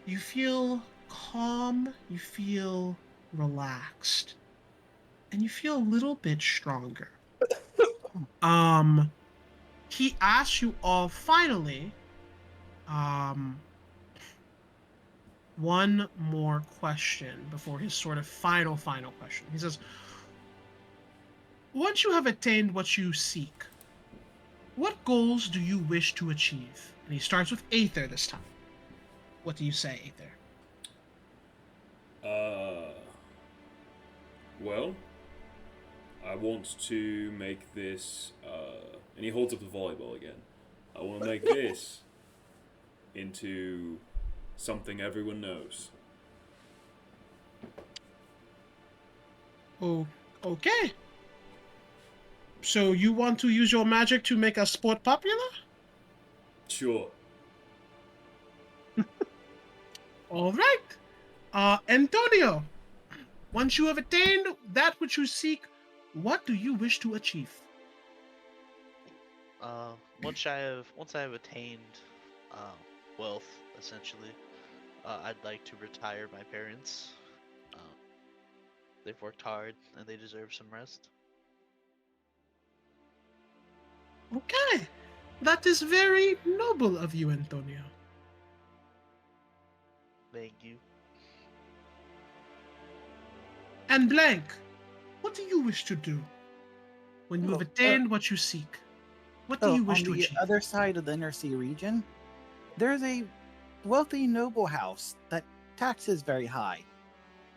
you feel calm, you feel relaxed, and you feel a little bit stronger. He asks you all finally, one more question before his sort of final question. He says, once you have attained what you seek, what goals do you wish to achieve? And he starts with Aether this time. What do you say, Aether? Well, I want to make this, and he holds up the volleyball again. I want to make this into something everyone knows. Oh, okay. So you want to use your magic to make a sport popular? Sure. All right. Antonio, once you have attained that which you seek, what do you wish to achieve? Once I have attained wealth, essentially, I'd like to retire my parents. They've worked hard and they deserve some rest. Okay. That is very noble of you, Antonio. Thank you. And Blank, what do you wish to do when you have Well, attained what you seek? What do you wish to on the achieve? other side of the Inner Sea region, there's a wealthy noble house that taxes very high.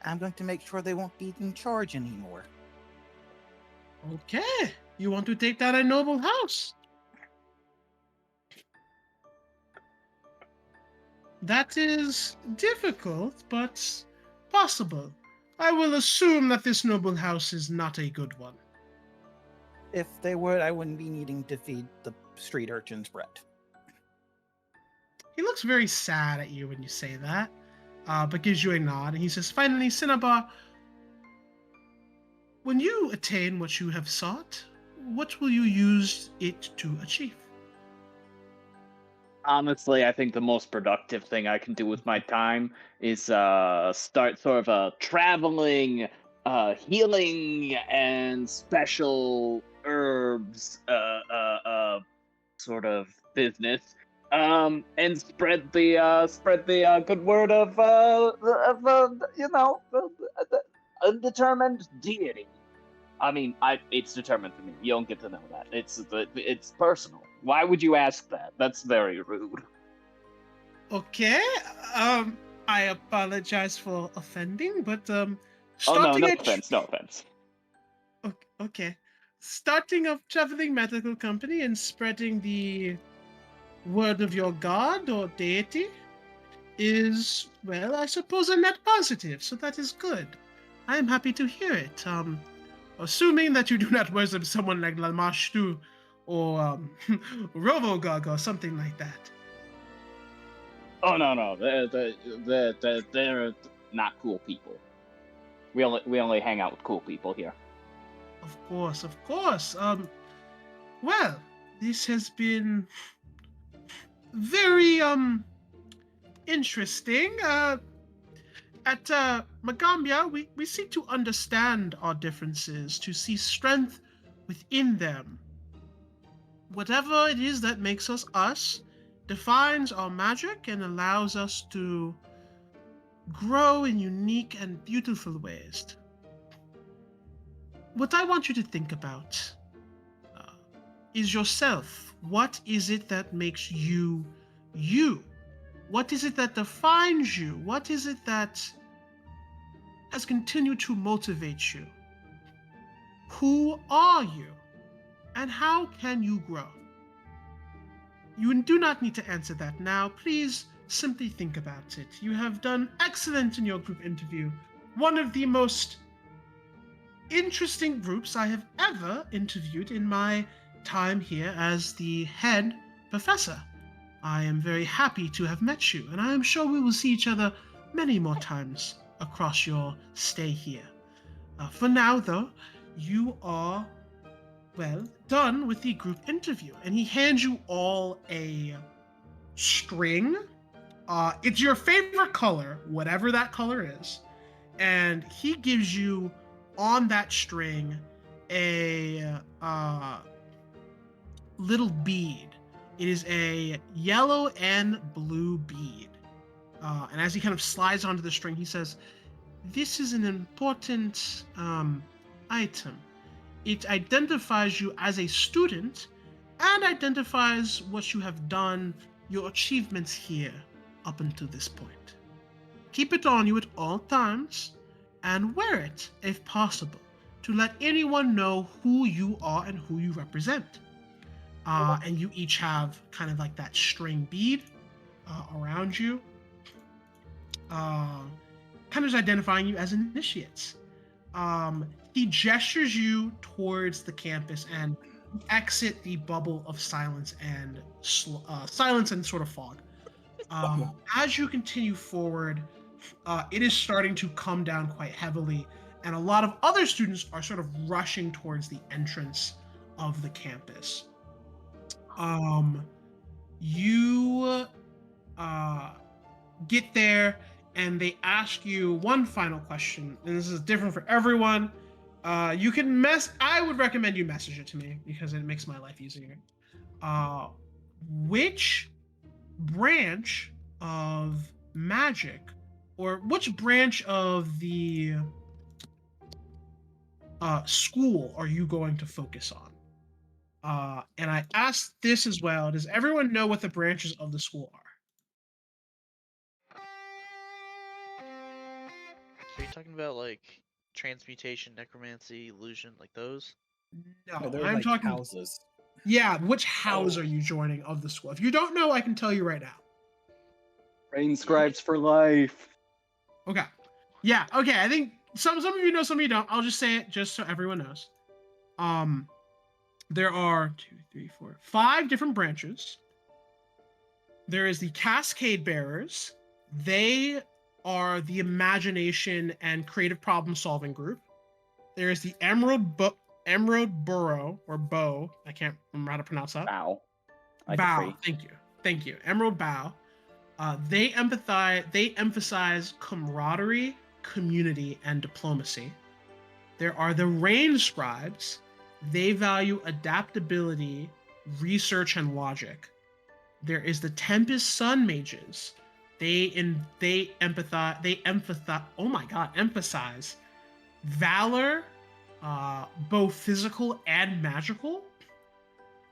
I'm going to make sure they won't be in charge anymore. Okay. You want to take down a noble house? That is difficult, but possible. I will assume that this noble house is not a good one. If they would, I wouldn't be needing to feed the street urchins bread. He looks very sad at you when you say that, but gives you a nod, and he says, "Finally, Cinnabar, when you attain what you have sought, what will you use it to achieve?" Honestly, I think the most productive thing I can do with my time is start sort of a traveling, healing and special herbs sort of business. And spread the good word of the undetermined deity. I mean, it's determined to me. You don't get to know that. It's personal. Why would you ask that? That's very rude. Okay, I apologize for offending, but Oh no, starting no a offense, no offense. okay, starting a traveling medical company and spreading the word of your god or deity is, well, I suppose a net positive, so that is good. I am happy to hear it. Assuming that you do not worship someone like Lamashtu or Rovogog or something like that. Oh no, they're not cool people. We only hang out with cool people here. Of course, of course. Well, this has been very interesting. At Magambia, we seek to understand our differences, to see strength within them. Whatever it is that makes us us defines our magic and allows us to grow in unique and beautiful ways. What I want you to think about is yourself. What is it that makes you you? What is it that defines you? What is it that has continued to motivate you? Who are you? And how can you grow? You do not need to answer that now. Please simply think about it. You have done excellent in your group interview. One of the most interesting groups I have ever interviewed in my time here as the head professor. I am very happy to have met you, and I am sure we will see each other many more times across your stay here. For now, though, you are, well, done with the group interview, and he hands you all a string. It's your favorite color, whatever that color is, and he gives you on that string a little bead. It is a yellow and blue bead. And as he kind of slides onto the string, he says, "This is an important item. It identifies you as a student and identifies what you have done, your achievements here up until this point. Keep it on you at all times and wear it if possible to let anyone know who you are and who you represent." And you each have kind of like that string bead around you, kind of just identifying you as initiates. He gestures you towards the campus and exit the bubble of silence and sort of fog. As you continue forward, it is starting to come down quite heavily, and a lot of other students are sort of rushing towards the entrance of the campus. You get there, and they ask you one final question, and this is different for everyone. You can I would recommend you message it to me because it makes my life easier. Which branch of magic, or which branch of the school are you going to focus on? And I asked this as well. Does everyone know what the branches of the school are? Are you talking about like transmutation, necromancy, illusion, like those? No, they're I'm like talking. houses. Yeah, which house Oh. are you joining of the school? If you don't know, I can tell you right now. Brain scribes for life. Okay. Yeah, okay. I think some of you know, some of you don't. I'll just say it just so everyone knows. There are 2, 3, 4, 5 different branches. There is the Cascade Bearers. They are the imagination and creative problem solving group. There is the Emerald Burrow or Bow. I can't remember how to pronounce that. Bow. Like a Bow. tree. Thank you. Emerald Bow. They emphasize camaraderie, community, and diplomacy. There are the Rain Scribes. They value adaptability, research, and logic. There is the Tempest Sun Mages. They emphasize valor, both physical and magical,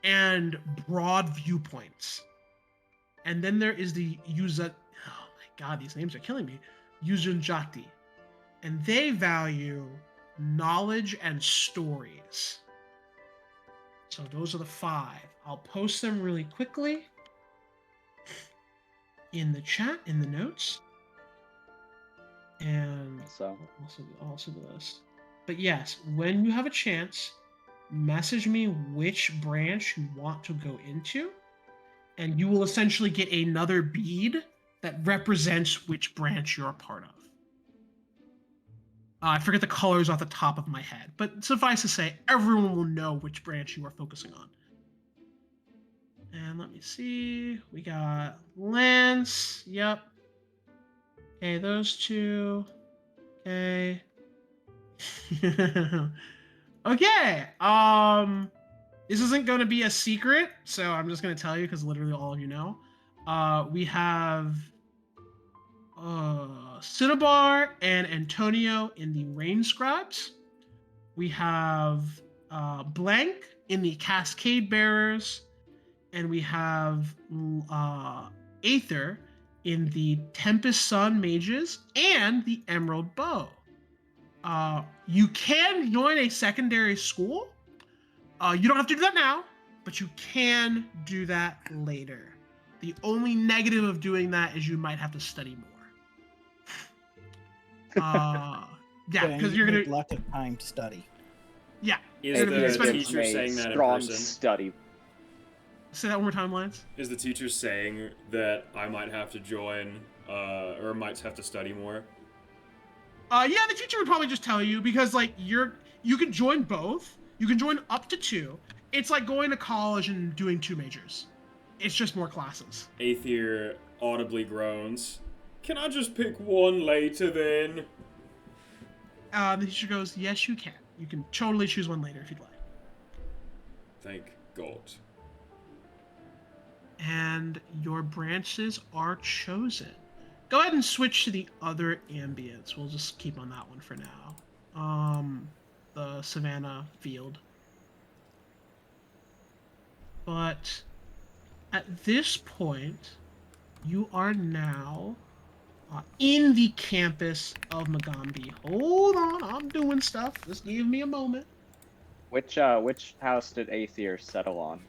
and broad viewpoints. And then there is the oh my god, these names are killing me. Uzunjati. And they value knowledge and stories. So those are the 5. I'll post them really quickly in the chat, in the notes. And So also this. But yes, when you have a chance, message me which branch you want to go into, and you will essentially get another bead that represents which branch you're a part of. I forget the colors off the top of my head, but suffice to say, everyone will know which branch you are focusing on. And let me see. We got Lance. Yep. Okay, those 2. Okay. Okay. This isn't going to be a secret, so I'm just going to tell you because literally all of you know. We have Cinnabar and Antonio in the Rain Scribes. We have Blank in the Cascade Bearers, and we have Aether in the Tempest Sun Mages and the Emerald Bow. You can join a secondary school. You don't have to do that now, but you can do that later. The only negative of doing that is you might have to study more. Yeah, because you're gonna lots of time to study. Yeah. Is You're gonna be the spending- teacher saying that in strong person? study. Say that one more time, Lance. Is the teacher saying that I might have to join, or might have to study more? Yeah, the teacher would probably just tell you because like you can join both. You can join up to 2. It's like going to college and doing 2 majors. It's just more classes. Aether audibly groans. Can I just pick one later then? The teacher goes, yes, you can. You can totally choose one later if you'd like. Thank God. And your branches are chosen. Go ahead and switch to the other ambience. We'll just keep on that one for now. The Savannah field. But at this point, you are now in the campus of Magambi. Hold on, I'm doing stuff. Just give me a moment. Which house did Aether settle on?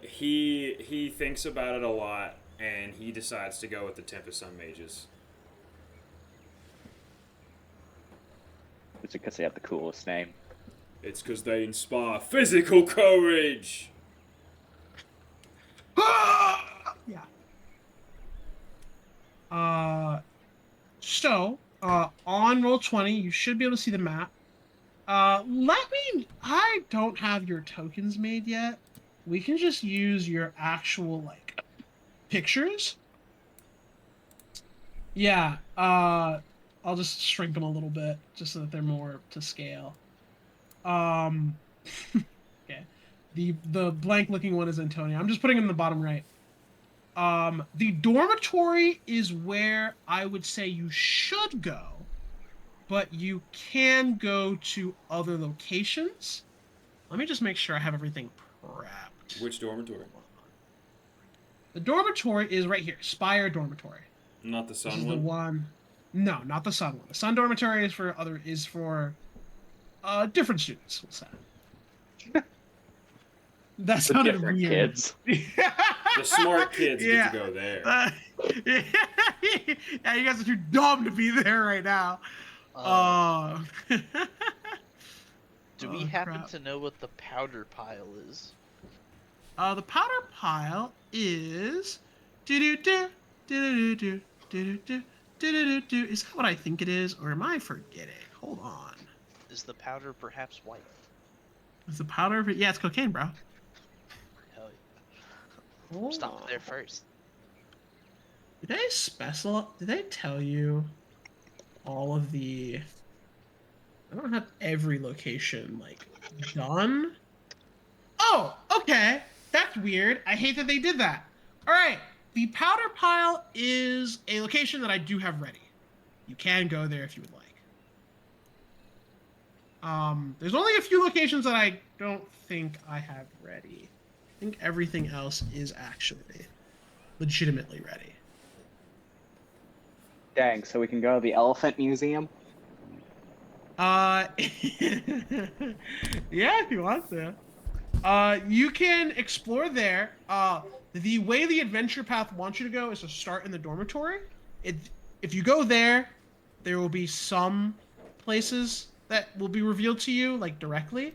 He thinks about it a lot, and he decides to go with the Tempest Sun Mages. Is it because they have the coolest name? It's because they inspire physical courage! Yeah. So, on Roll20, you should be able to see the map. I don't have your tokens made yet. We can just use your actual, like, pictures. Yeah, I'll just shrink them a little bit, just so that they're more to scale. Okay. The blank-looking one is Antonio. I'm just putting it in the bottom right. The dormitory is where I would say you should go, but you can go to other locations. Let me just make sure I have everything prepped. Which dormitory? The dormitory is right here, Spire Dormitory. Not the This sun is one? the one. No, not the Sun one. The Sun Dormitory is for different students. We'll say. That The sounded different weird. kids. The smart kids Yeah. get to go there. Yeah, you guys are too dumb to be there right now. Do we oh, happen crap. to know what the powder pile is? The powder pile is Do-do-do, do-do-do-do, do-do-do, do-do-do-do. Is that what I think it is, or am I forgetting? Hold on. Is the powder perhaps white? Is the powder? Yeah, it's cocaine, bro. Hell yeah. Stop there first. Did they specify? Did they tell you all of the? I don't have every location like done. Oh, okay. That's weird. I hate that they did that. All right. The powder pile is a location that I do have ready. You can go there if you would like. There's only a few locations that I don't think I have ready. I think everything else is actually legitimately ready. Dang, so we can go to the Elephant Museum? Yeah, if you want to. You can explore there. The way the adventure path wants you to go is to start in the dormitory. If you go there, there will be some places that will be revealed to you, like directly.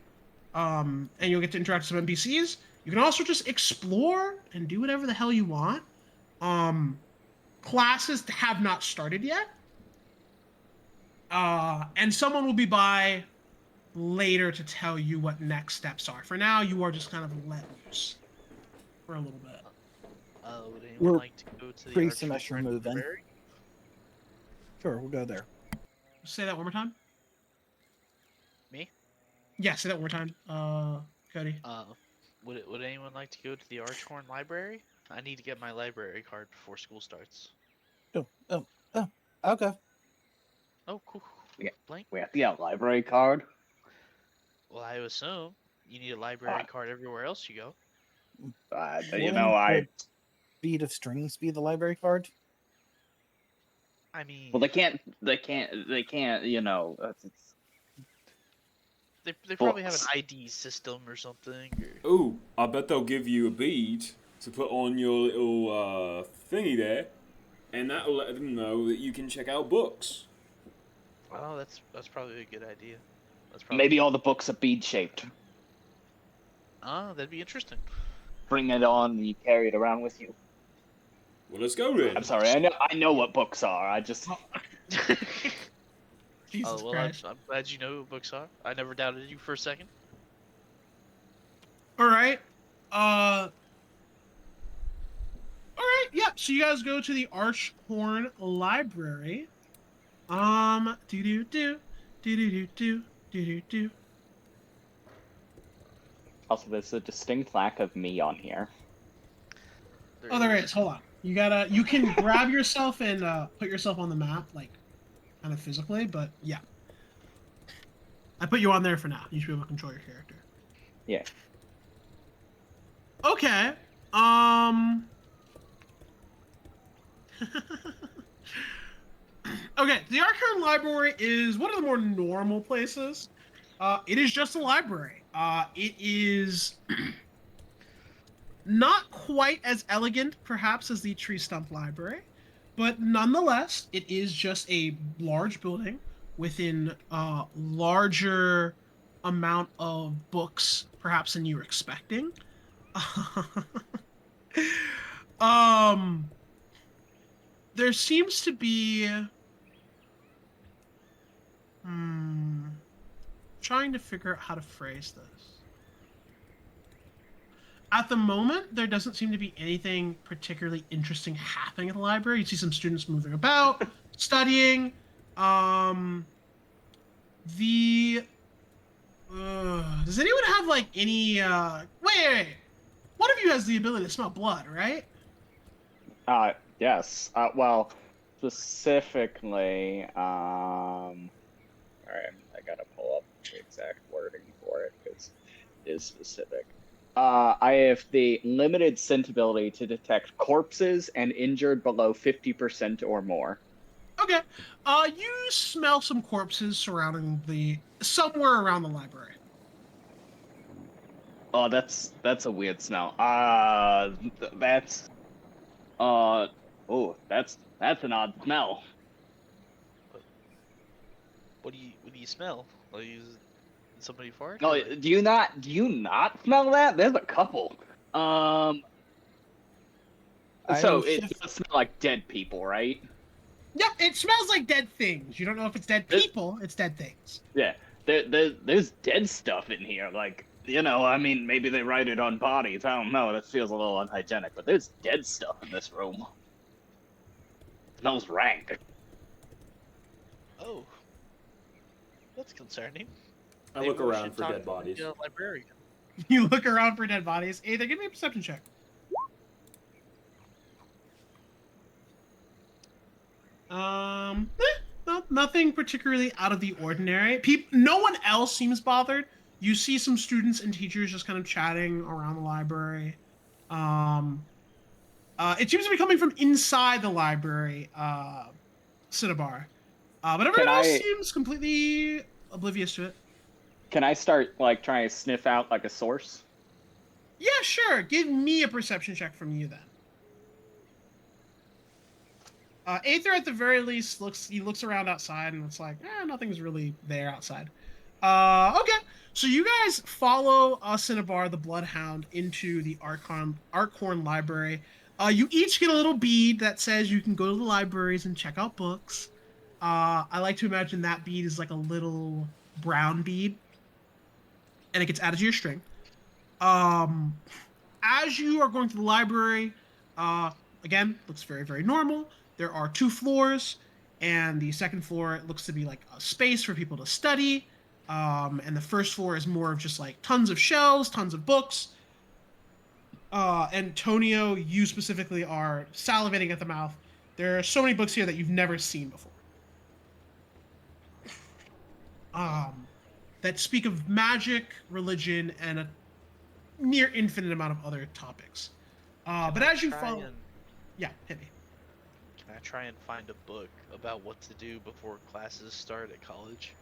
And you'll get to interact with some NPCs. You can also just explore and do whatever the hell you want. Classes have not started yet. And someone will be by later to tell you what next steps are. For now, you are just kind of let loose for a little bit. Would anyone We're like to go to the pre-semester Archway move-in. Library? Sure, we'll go there. Say that one more time. Me? Yeah, say that one more time. Cody. Would anyone like to go to the Archhorn Library? I need to get my library card before school starts. Okay. Oh, cool. Yeah. Blank. We have to get a library card. Well, I assume you need a library card everywhere else you go. Wouldn't the Bead of Strings be the library card? I mean, Well, they can't. You know, they probably have an books. ID system or something. Or... Ooh, I bet they'll give you a bead to put on your little thingy there, and that'll let them know that you can check out books. Oh, that's probably a good idea. That's probably Maybe all the books are bead shaped. Oh, that'd be interesting. Bring it on, and you carry it around with you. Well, let's go then. I'm sorry, I know what books are. I just Jesus Oh well, Christ. I'm glad you know what books are. I never doubted you for a second. All right. All right. Yeah. So you guys go to the Archhorn Library. Do do do do do do do do. also there's a distinct lack of me on here. Oh, there is. Hold on. You can grab yourself and put yourself on the map, like, kind of physically, but yeah. I put you on there for now. You should be able to control your character. Yeah. Okay. Okay, the Archon Library is one of the more normal places. It is just a library. It is not quite as elegant, perhaps, as the Tree Stump Library, but nonetheless, it is just a large building within a larger amount of books, perhaps, than you were expecting. There seems to be trying to figure out how to phrase this. At the moment, there doesn't seem to be anything particularly interesting happening at the library. You see some students moving about, studying. Does anyone have like any wait. One of you has the ability to smell blood, right? Yes. Well, specifically, alright, I gotta pull up the exact wording for it because it is specific. I have the limited scent ability to detect corpses and injured below 50% or more. Okay. You smell some corpses surrounding somewhere around the library. Oh, that's a weird smell. That's an odd smell. What do you smell? Like, is somebody fart? No, Or, like- do you not smell that? There's a couple. So will it shift- does smell like dead people, right? Yep, it smells like dead things. You don't know if it's dead It- people, it's dead things. Yeah. There's dead stuff in here. Like, I mean, maybe they write it on bodies. I don't know. That feels a little unhygienic. But there's dead stuff in this room. Smells rank. Oh, that's concerning. I Maybe look we around should for talk dead to bodies. the librarian. You look around for dead bodies. Either give me a perception check. Nothing particularly out of the ordinary. No one else seems bothered. You see some students and teachers just kind of chatting around the library. It seems to be coming from inside the library, Cinnabar. But everyone else seems completely oblivious to it. Can I start like trying to sniff out like a source? Yeah, sure. Give me a perception check from you then. Aether, at the very least, looks around outside and it's like, nothing's really there outside. Okay. So you guys follow Cinnabar, the Bloodhound, into the Arkhorn Library. You each get a little bead that says you can go to the libraries and check out books. I like to imagine that bead is like a little brown bead, and it gets added to your string. As you are going to the library, again, looks very, very normal. There are 2 floors, and the second floor looks to be like a space for people to study. And the first floor is more of just like tons of shelves, tons of books. Antonio, you specifically are salivating at the mouth. There are so many books here that you've never seen before. That speak of magic, religion, and a near infinite amount of other topics. But as you follow... Yeah, hit me. Can I try and find a book about what to do before classes start at college?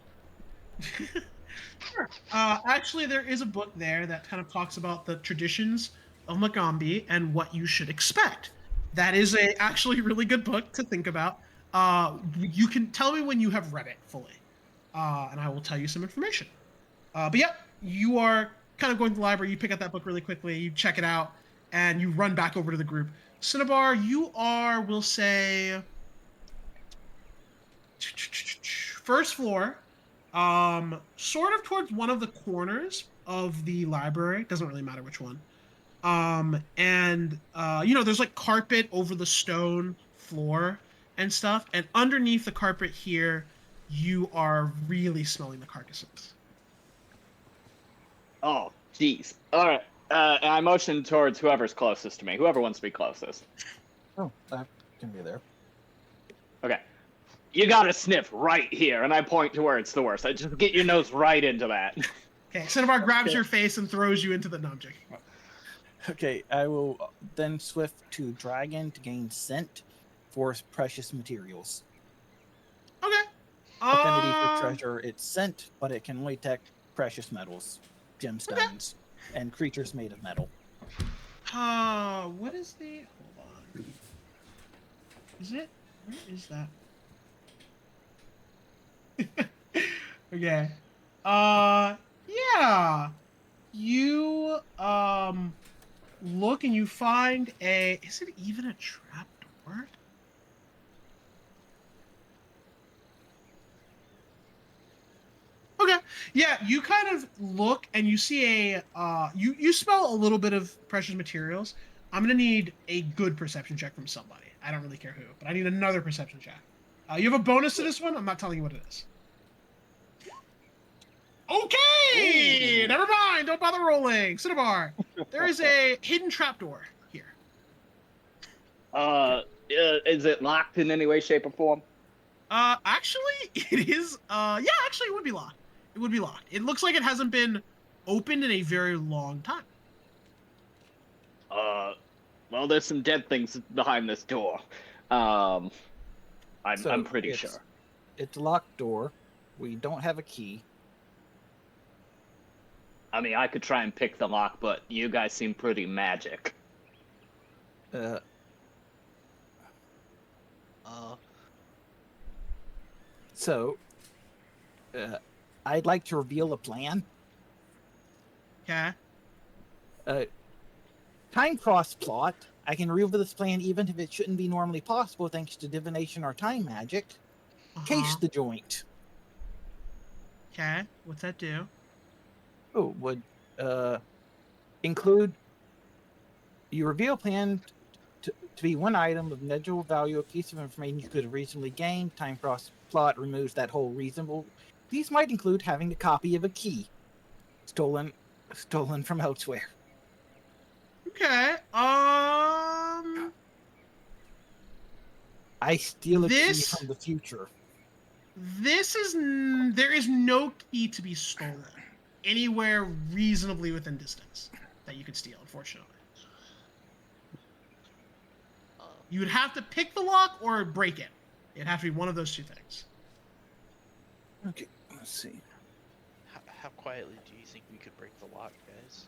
Sure. Actually, there is a book there that kind of talks about the traditions of Magambi and what you should expect. That is a actually really good book to think about. You can tell me when you have read it fully, and I will tell you some information. But yeah, you are kind of going to the library. You pick up that book really quickly. You check it out, and you run back over to the group. Cinnabar, you are, we'll say, first floor. Sort of towards one of the corners of the library. Doesn't really matter which one. There's like carpet over the stone floor and stuff. And underneath the carpet here, you are really smelling the carcasses. Oh, jeez. All right. I motion towards whoever's closest to me. Whoever wants to be closest. Oh, that can be there. Okay. You gotta sniff right here, and I point to where it's the worst. I just get your nose right into that. Okay, Cinnabar grabs your face and throws you into the numjig. Okay, I will then swift to Dragon to gain scent for precious materials. Okay. Affinity for treasure, it's scent, but it can only detect precious metals, gemstones, and creatures made of metal. What is the... Hold on. Is it... Where is that? Okay. Yeah. You, look and you find a... Is it even a trapdoor? Okay. Yeah, you kind of look and you see a, you smell a little bit of precious materials. I'm gonna need a good perception check from somebody. I don't really care who, but I need another perception check. You have a bonus to this one? I'm not telling you what it is. Okay! Never mind, don't bother rolling. Cinnabar, there is a hidden trapdoor here. Is it locked in any way, shape, or form? Actually, it is, actually it would be locked. It would be locked. It looks like it hasn't been opened in a very long time. Well, there's some dead things behind this door. I'm pretty sure. It's a locked door. We don't have a key. I mean, I could try and pick the lock, but you guys seem pretty magic. I'd like to reveal a plan. Okay. Time cross plot I can reveal this plan even if it shouldn't be normally possible thanks to divination or time magic. Case the joint. Okay, what's that do? Oh, would include you reveal plan to be one item of negligible value, a piece of information you could have reasonably gained. Time cross plot removes that whole reasonable. These might include having a copy of a key stolen from elsewhere. Okay. I steal a key This- from the future. There is no key to be stolen anywhere reasonably within distance that you could steal, unfortunately. You would have to pick the lock or break it. It'd have to be one of those two things. Okay, let's see. How quietly do you think we could break the lock, guys?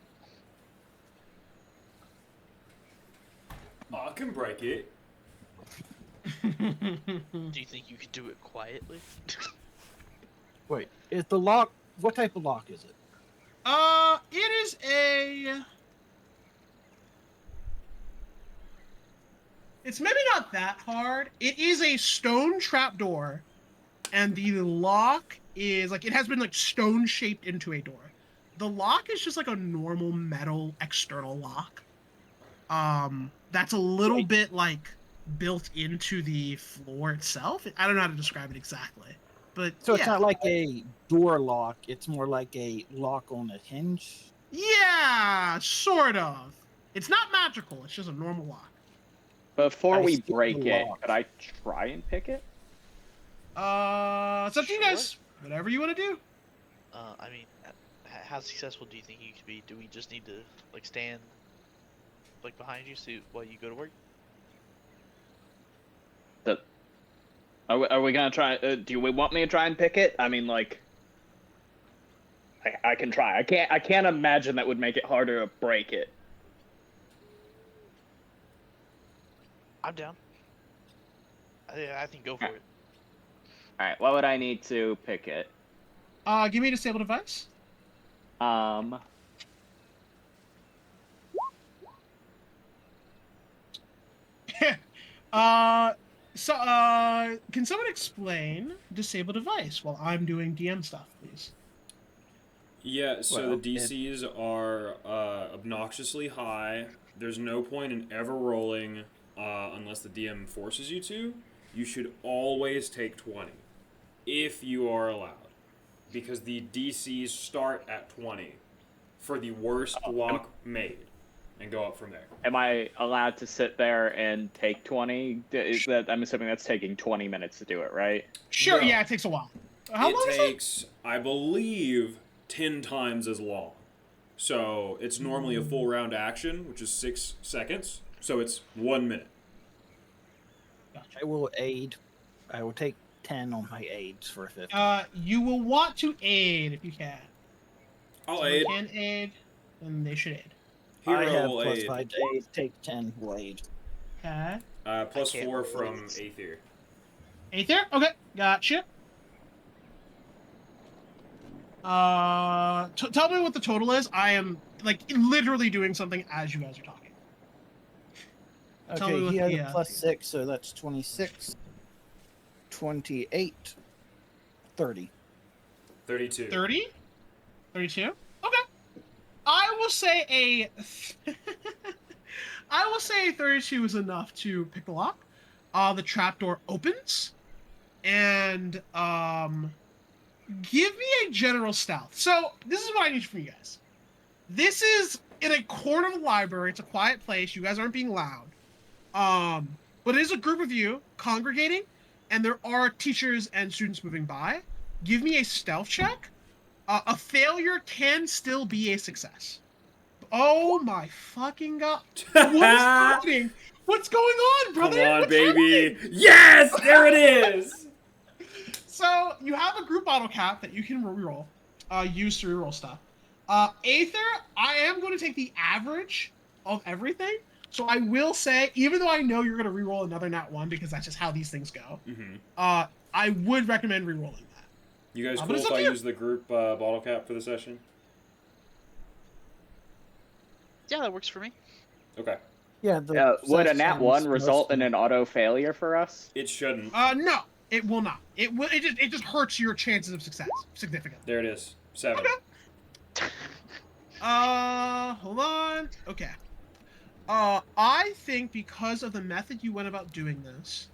I can break it. Do you think you could do it quietly? Wait, is the lock? What type of lock is it? It is a. It's maybe not that hard. It is a stone trapdoor, and the lock is like it has been like stone shaped into a door. The lock is just like a normal metal external lock. That's a little bit like built into the floor itself. I don't know how to describe it exactly, but So yeah. it's not like a door lock. It's more like a lock on a hinge. Yeah, sort of. It's not magical. It's just a normal lock. Before I we steal break the it, lock. could I try and pick it? It's up to you Sure. guys. Whatever you want to do. I mean, how successful do you think you could be? Do we just need to like stand like behind you so while you go to work? Are we gonna try? Do we want me to try and pick it? I mean, like, I can try. I can't imagine that would make it harder to break it. I'm down. I think go for it. All right, what would I need to pick it? Give me a disable device. Can someone explain disable device while I'm doing DM stuff, please? Yeah, so Well, the DCs are obnoxiously high. There's no point in ever rolling unless the DM forces you to. You should always take 20 if you are allowed, because the DCs start at 20 for the worst block made and go up from there. Am I allowed to sit there and take 20? Is that, I'm assuming that's taking 20 minutes to do it, right? Sure. No. Yeah, it takes a while. How long It is takes, I believe, 10 times as long. So it's normally a full round action, which is 6 seconds. So it's 1 minute. I will aid. I will take 10 on my aids for a 50. it? You will want to aid if you can. I'll Someone aid. can aid, then they should aid. I Hero have will plus aid. 5 to aid. Take 10 will aid. Okay. Plus I can't 4 roll from aids. Aether. Eight there? Okay, gotcha. Tell me what the total is. I am like literally doing something as you guys are talking. Tell me Okay, what he has the, a plus 6, so that's 26, 28, 30. 32. 30? 32? Okay. I will say a I will say 32 is enough to pick the lock. The trapdoor opens and give me a general stealth. So, this is what I need from you guys. This is in a corner of the library. It's a quiet place. You guys aren't being loud. But it is a group of you congregating, and there are teachers and students moving by. Give me a stealth check. A failure can still be a success. Oh my fucking god! What is happening? What's going on, Come brother? on, What's baby. happening? Yes, there it is. So you have a group bottle cap that you can reroll, use to reroll stuff. Aether, I am going to take the average of everything. So I will say, even though I know you're going to reroll another nat 1 because that's just how these things go, I would recommend rerolling that. You guys But cool it's if up I to you. use the group bottle cap for the session? Yeah, that works for me. Okay. Yeah. The Would a success nat sounds 1 result in mostly- an auto failure for us? It shouldn't. No, it will not. It just hurts your chances of success significantly. There it is. 7. Hold on. Okay. I think because of the method you went about doing this,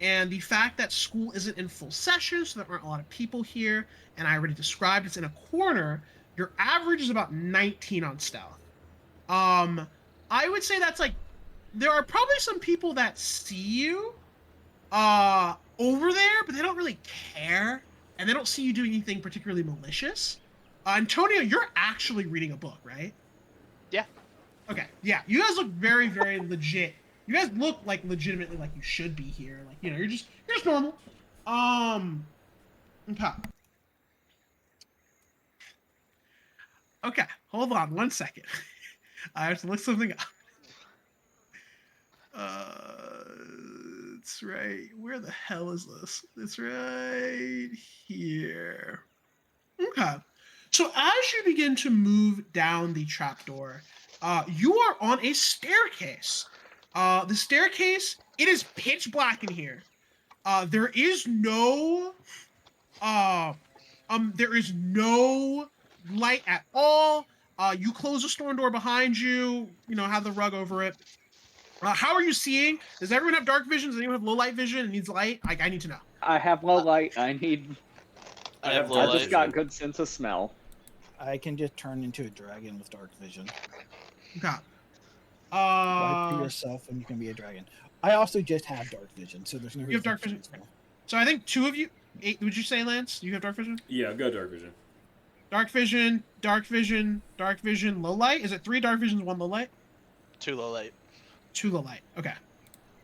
and the fact that school isn't in full session, so there aren't a lot of people here, and I already described it's in a corner, your average is about 19 on stealth. I would say that's like, there are probably some people that see you, over there, but they don't really care, and they don't see you doing anything particularly malicious. Antonio, you're actually reading a book, right? Yeah. Okay, yeah. You guys look very, very legit. You guys look like legitimately like you should be here. Like, you know, you're just normal. Okay. Okay, hold on 1 second. I have to look something up. It's right. Where the hell is this? It's right here. Okay. So as you begin to move down the trapdoor, you are on a staircase. The staircase, it is pitch black in here. There is no light at all. You close the storm door behind you, you know, have the rug over it. How are you seeing? Does everyone have dark vision? Does anyone have low light vision and needs light? I need to know. I have low light. I need. I have low I low just light. got good sense of smell. I can just turn into a dragon with dark vision. Okay. Wipe for yourself, and you can be a dragon. I also just have dark vision, so there's no. You have dark reason vision? to. So I think two of you. Would you say, Lance? You have dark vision? Yeah, go dark vision. Dark vision, dark vision, dark vision, low light. Is it 3 dark visions, 1 low light? 2 low light. 2 low light. Okay.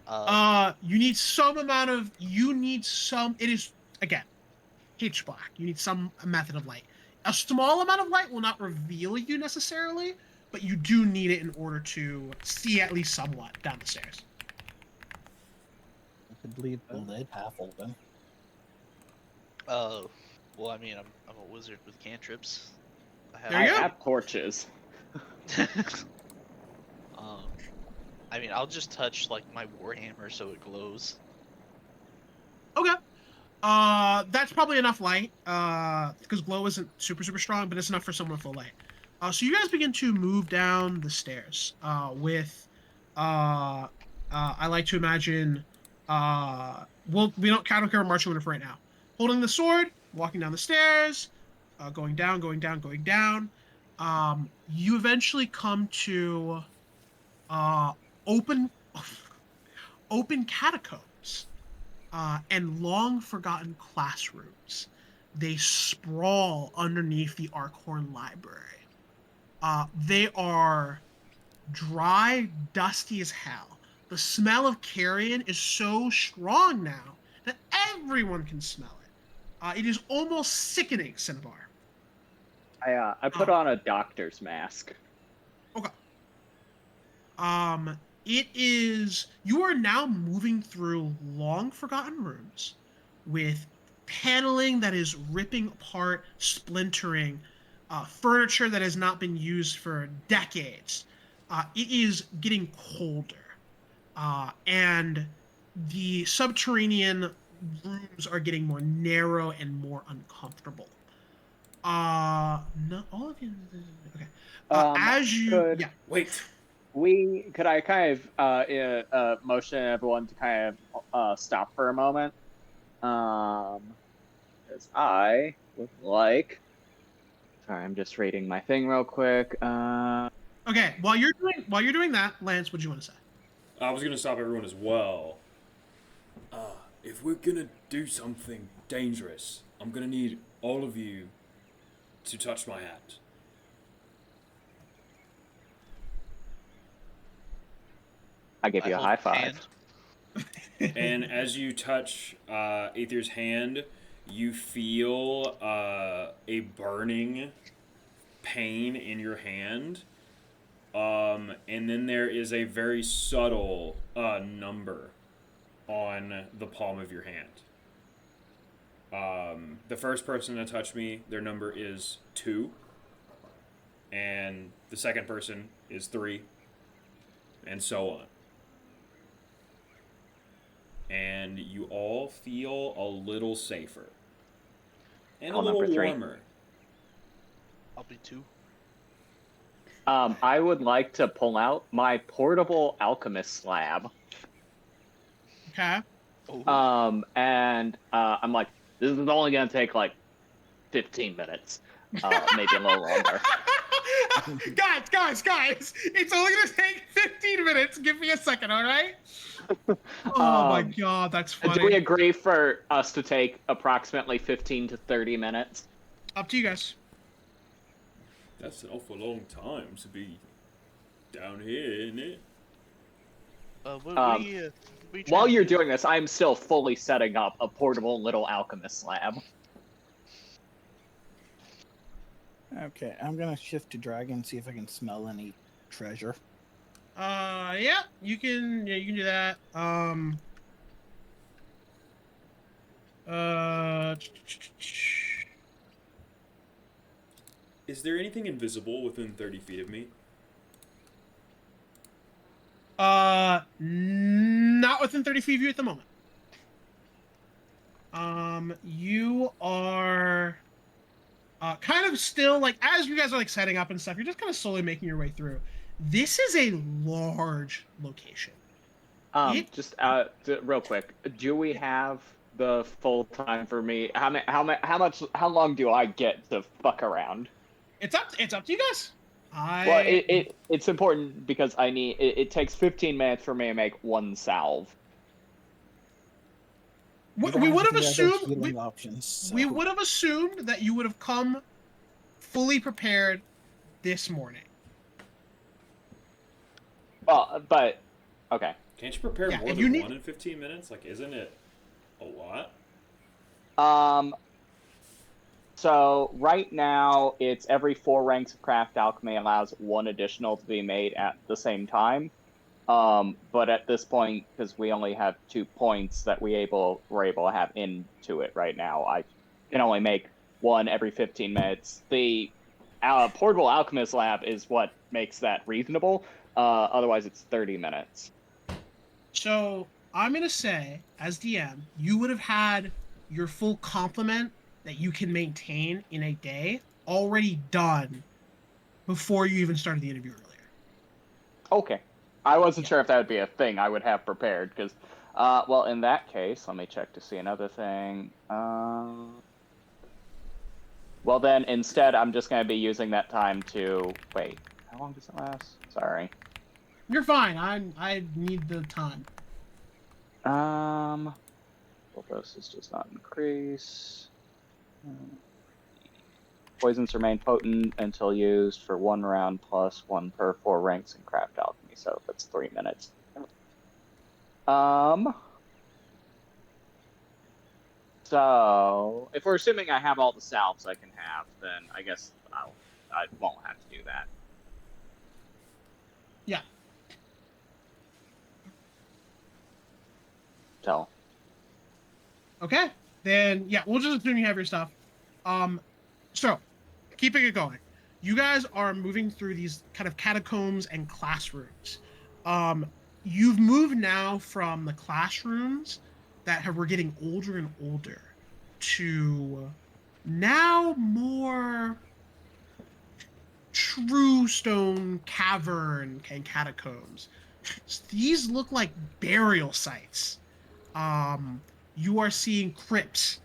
Um, You need some amount of. It is again, pitch black. You need some method of light. A small amount of light will not reveal you necessarily, but you do need it in order to see at least somewhat down the stairs. I could leave the lid half open. well, I mean, I'm a wizard with cantrips. I There I you go. have torches. um, I mean, I'll just touch like my warhammer so it glows. Okay. That's probably enough light. Because glow isn't super strong, but it's enough for someone with full light. So you guys begin to move down the stairs. With, I like to imagine, well, we don't care marching order for right now. Holding the sword, walking down the stairs, going down. You eventually come to, open catacombs. And long forgotten classrooms. They sprawl underneath the Arkhorn Library. They are dry, dusty as hell. The smell of carrion is so strong now that everyone can smell it. It is almost sickening, Cinnabar. I put on a doctor's mask. It is, you are now moving through long forgotten rooms with paneling that is ripping apart, splintering, furniture that has not been used for decades. It is getting colder, and the subterranean rooms are getting more narrow and more uncomfortable. No, all of you. Okay. As you, could- yeah. Wait. Could I kind of motion everyone to kind of stop for a moment? Because I would like. Sorry, I'm just reading my thing real quick. Okay, while you're doing that, Lance, what do you want to say? I was gonna stop everyone as well. If we're gonna do something dangerous, I'm gonna need all of you to touch my hat. I give you a hold high your five. hand. And as you touch Aether's hand, you feel a burning pain in your hand. And then there is a very subtle number on the palm of your hand. The first person to touch me, their number is 2. And the second person is 3. and so on. And you all feel a little safer. And Call a little number 3. warmer. I'll be 2. I would like to pull out my portable alchemist slab. Okay. Oh. And I'm like, this is only gonna take like 15 minutes, maybe a little longer. guys! It's only gonna take 15 minutes. Give me a second, all right? Oh my god, that's funny. Do we agree for us to take approximately 15 to 30 minutes? Up to you guys. That's an awful long time to be down here, isn't it? What are you While trying you're to do? doing this, I'm still fully setting up a portable little alchemist slab. Okay, I'm gonna shift to dragon, see if I can smell any treasure. Yeah, you can do that. Is there anything invisible within 30 feet of me? Not within 30 feet of you at the moment. You are kind of still, like, as you guys are like setting up and stuff, you're just kind of slowly making your way through. This is a large location. Just real quick, do we have the full time for me? How long do I get to fuck around? It's up to you guys. Well, it's important because it takes 15 minutes for me to make one salve. We would have assumed healing options. So. we would have assumed that you would have come fully prepared this morning. Well, but okay. Can't you prepare Yeah, more and than you one in 15 minutes? Like, isn't it a lot? So right now it's every 4 ranks of craft alchemy allows 1 additional to be made at the same time. But at this point, because we only have 2 points that we're able to have into it right now, I can only make 1 every 15 minutes. The portable alchemist lab is what makes that reasonable. Otherwise, it's 30 minutes. So I'm gonna say, as DM, you would have had your full complement that you can maintain in a day already done before you even started the interview earlier. Okay. I wasn't sure if that would be a thing I would have prepared, because, well, in that case, let me check to see another thing. Well, then, instead, I'm just going to be using that time to... Wait, how long does it last? Sorry. You're fine. I need the time. Full dosage does not increase. Poisons remain potent until used for 1 round plus 1 per 4 ranks in craft alchemy, so that's 3 minutes. So if we're assuming I have all the salves I can have, then I guess I won't have to do that. Yeah. So. Okay. Then yeah, we'll just assume you have your stuff. So keeping it going, you guys are moving through these kind of catacombs and classrooms. You've moved now from the classrooms that were getting older and older to now more true stone cavern and catacombs. These look like burial sites. You are seeing crypts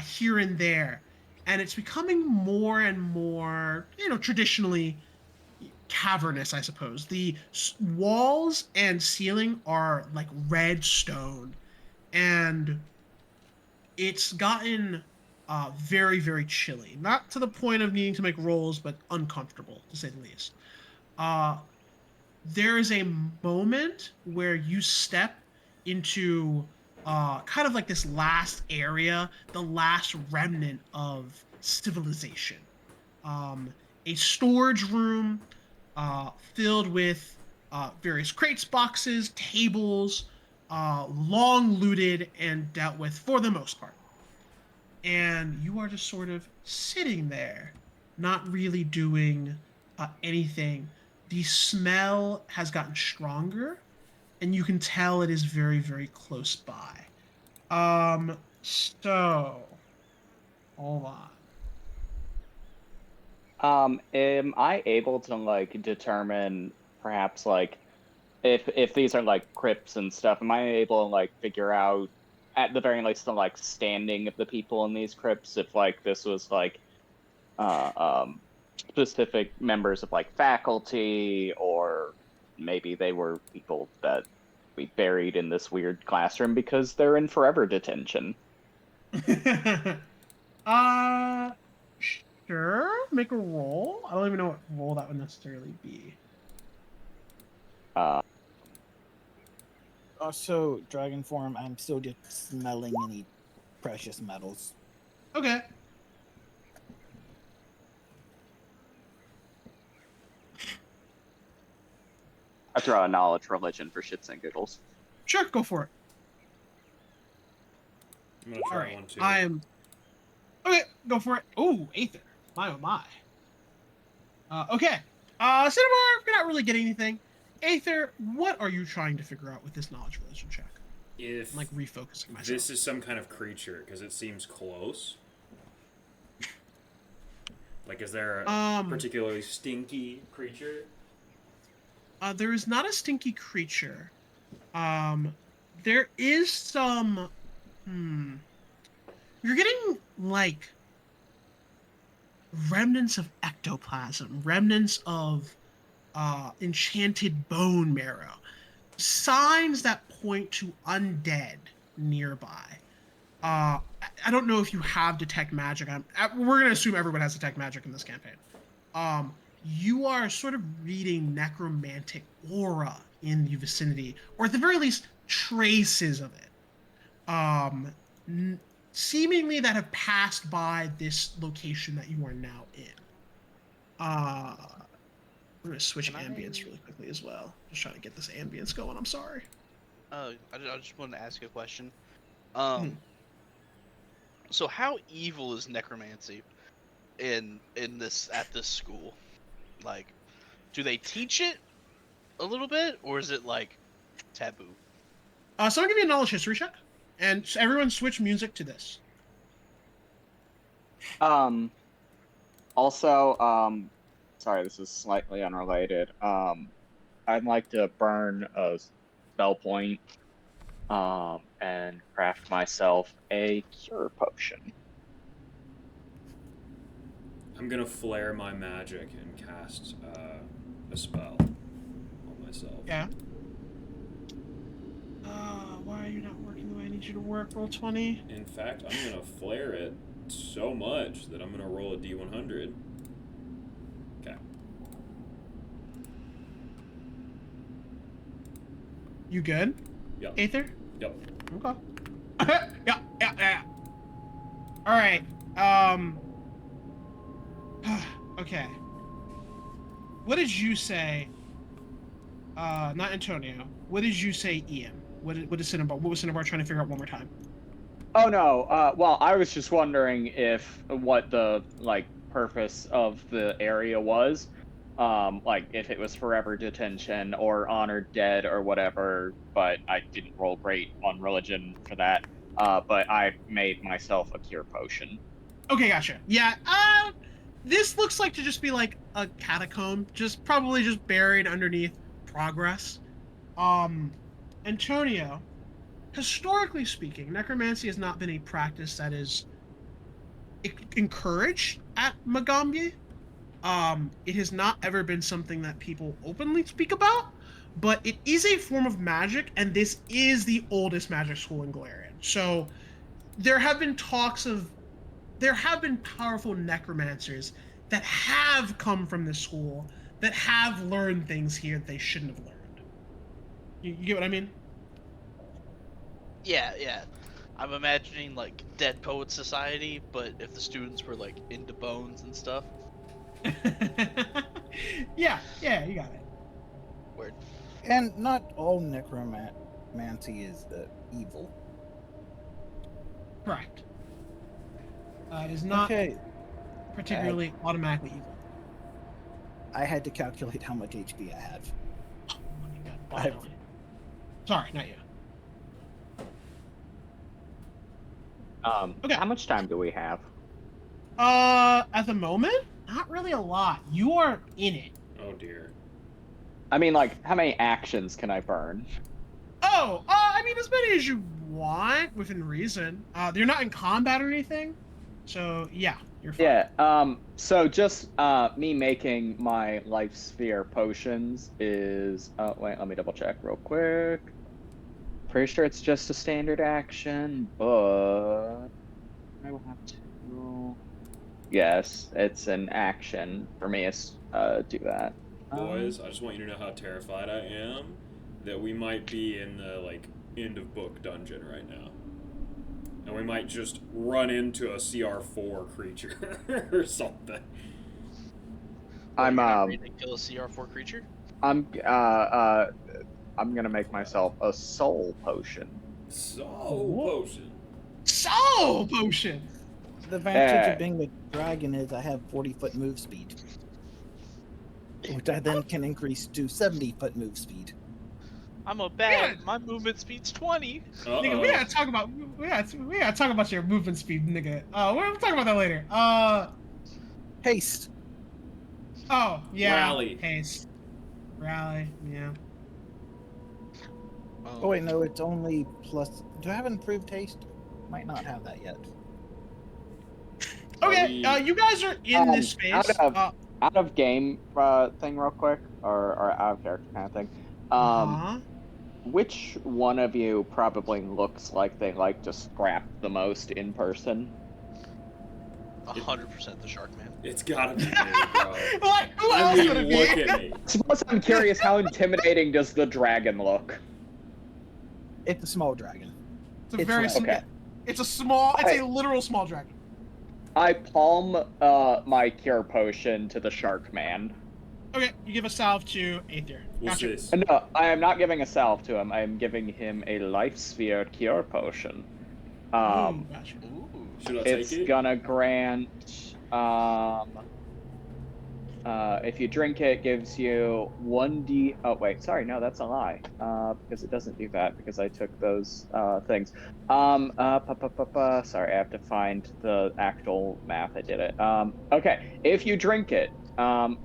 here and there, and it's becoming more and more, traditionally cavernous, I suppose. The walls and ceiling are like red stone, and it's gotten very, very chilly. Not to the point of needing to make rolls, but uncomfortable, to say the least. There is a moment where you step into kind of like this last area, the last remnant of civilization. A storage room filled with various crates, boxes, tables, long looted and dealt with for the most part. And you are just sort of sitting there, not really doing anything. the smell has gotten stronger, and you can tell it is very, very close by. So hold on. Am I able to like determine perhaps like if these are like crypts and stuff, am I able to like figure out at the very least the like standing of the people in these crypts if like this was like uh um specific members of like faculty or maybe they were people that we buried in this weird classroom because they're in forever detention. uh, sure. Make a roll. I don't even know what roll that would necessarily be. Uh, Also, dragon form, I'm still just smelling any precious metals. Okay. I throw a knowledge religion for shits and giggles. Sure, go for it. I'm gonna All try right. one too. I am. Okay, go for it. Oh, Aether. My oh my. Okay. Cinnabar, you're not really getting anything. Aether, what are you trying to figure out with this knowledge religion check? If I'm like refocusing myself. this is some kind of creature, because it seems close. Like, is there a particularly stinky creature? There is not a stinky creature. There is some. You're getting like remnants of ectoplasm, remnants of enchanted bone marrow, signs that point to undead nearby. I don't know if you have detect magic. We're gonna assume everyone has detect magic in this campaign. You are sort of reading necromantic aura in the vicinity, or at the very least, traces of it. Seemingly that have passed by this location that you are now in. We're gonna switch ambience really quickly as well. Just trying to get this ambience going. I'm sorry. I just wanted to ask you a question. Mhm. So how evil is necromancy in this at this school? Like, do they teach it a little bit, or is it like taboo? So I'm gonna give you a knowledge history check, and everyone switch music to this. Also, sorry, this is slightly unrelated. I'd like to burn a spell point, and craft myself a cure potion. I'm gonna flare my magic and cast a spell on myself. Yeah. Why are you not working the way I need you to work? Roll 20. In fact, I'm gonna flare it so much that I'm gonna roll a d100. Okay. You good? Yep. Aether? Yep. Okay. Yeah. All right. Okay. What did you say? Not Antonio. What did you say, Ian? What is Cinnabar? What was Cinnabar trying to figure out one more time? Oh no. Well, I was just wondering if what the like purpose of the area was. Like if it was forever detention or honored dead or whatever, but I didn't roll great on religion for that. But I made myself a cure potion. Okay, gotcha. Yeah. This looks like to just be like a catacomb, probably just buried underneath progress. Antonio, historically speaking, necromancy has not been a practice that is encouraged at Magambye. It has not ever been something that people openly speak about, but it is a form of magic, and this is the oldest magic school in Galarian. So there have been powerful necromancers that have come from this school that have learned things here that they shouldn't have learned. You get what I mean? Yeah. I'm imagining like Dead Poets Society, but if the students were like into bones and stuff. Yeah, you got it. Word. And not all necromancy is evil. Correct. It is not Okay. particularly automatically evil. I had to calculate how much HP I have. Oh my God. I have Sorry, not you. Okay. How much time do we have? At the moment, not really a lot. You are in it. Oh dear. I mean, like, how many actions can I burn? Oh, I mean, as many as you want within reason. They're not in combat or anything, so yeah, you're fine. Yeah. So just me making my life sphere potions is. Oh wait, let me double check real quick. Pretty sure it's just a standard action, but I will have to. Yes, it's an action for me to do that. Boys, I just want you to know how terrified I am that we might be in the like end of book dungeon right now. And we might just run into a CR4 creature or something. I'm You're not ready to kill a CR4 creature. I'm gonna make myself a soul potion. So potion. Soul potion. The advantage of being a dragon is I have 40-foot move speed, which I then can increase to 70-foot move speed. I'm a bad. My movement speed's 20. Nigga, we gotta talk about your movement speed, nigga. We'll talk about that later. Haste. Oh yeah. Rally. Haste. Rally. Yeah. Oh wait, no, it's only plus. Do I have improved haste? Might not have that yet. Okay. You guys are in this space. Out of game thing, real quick, or out of character kind of thing. Which one of you probably looks like they like to scrap the most in person? 100% the Shark Man. It's gotta be me, bro. Like, who I else mean, would it look be? at me. Suppose I'm curious, how intimidating does the dragon look? It's a small dragon. It's a very small. okay. It's a small. It's a literal small dragon. I palm my cure potion to the shark man. Okay, you give a salve to Aether. What's Gotcha. this? No, I am not giving a salve to him. I am giving him a life sphere cure potion. Gotcha. Ooh. Should I It's take it? gonna grant. If you drink it, gives you 1d. Oh wait, sorry, no, that's a lie. Because it doesn't do that because I took those things. Sorry, I have to find the actual math. I did it. Okay, if you drink it,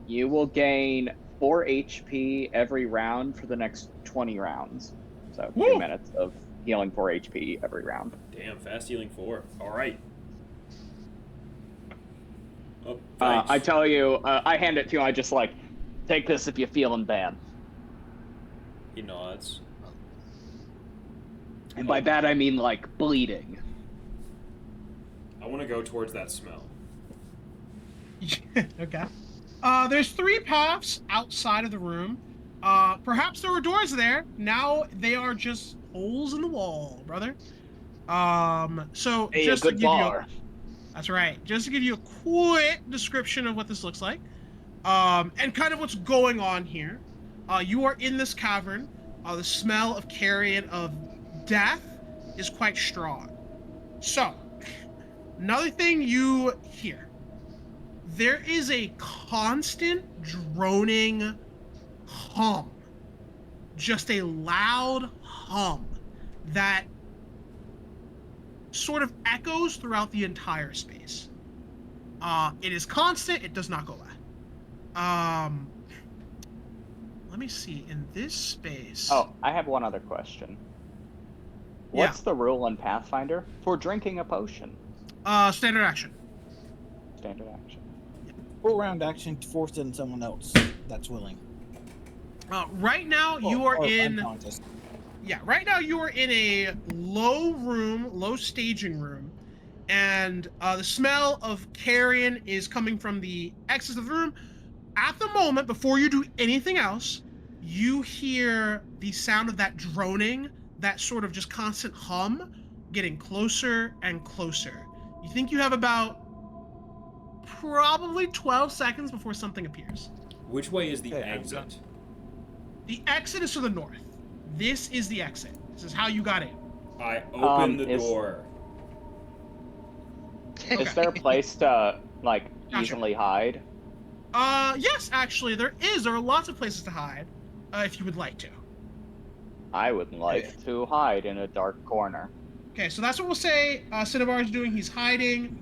you will gain 4 HP every round for the next 20 rounds. So 2 Woo! minutes of healing 4 HP every round. Damn, fast healing 4. Alright. Oh, I thanks. tell you, I hand it to you. I just like, take this if you're feeling bad. He nods. And by that I mean like bleeding. I want to go towards that smell. Okay. There's 3 paths outside of the room. Perhaps there were doors there. Now they are just holes in the wall, brother. So Hey, just a to good give bar. that's right. Just to give you a quick description of what this looks like, and kind of what's going on here. You are in this cavern. The smell of carrion of death is quite strong. So, another thing you hear. There is a constant droning hum. Just a loud hum that sort of echoes throughout the entire space. It is constant, it does not go away. Let me see, in this space... Oh, I have one other question. Yeah. What's the rule in Pathfinder for drinking a potion? Standard action. Standard action. Full round action to force in someone else that's willing. Right now, you are Or in... unconscious. Yeah, right now you are in a low staging room, and the smell of carrion is coming from the exits of the room. At the moment, before you do anything else, you hear the sound of that droning, that sort of just constant hum, getting closer and closer. You think you have about probably 12 seconds before something appears. Which way is the Okay, exit? The exit is to the north. This is the exit. This is how you got in. I open the is- door. Is there a place to like Gotcha. easily hide? Yes, actually, there is. There are lots of places to hide, if you would like to. I would like to hide in a dark corner. Okay, so that's what we'll say Cinnabar is doing. He's hiding.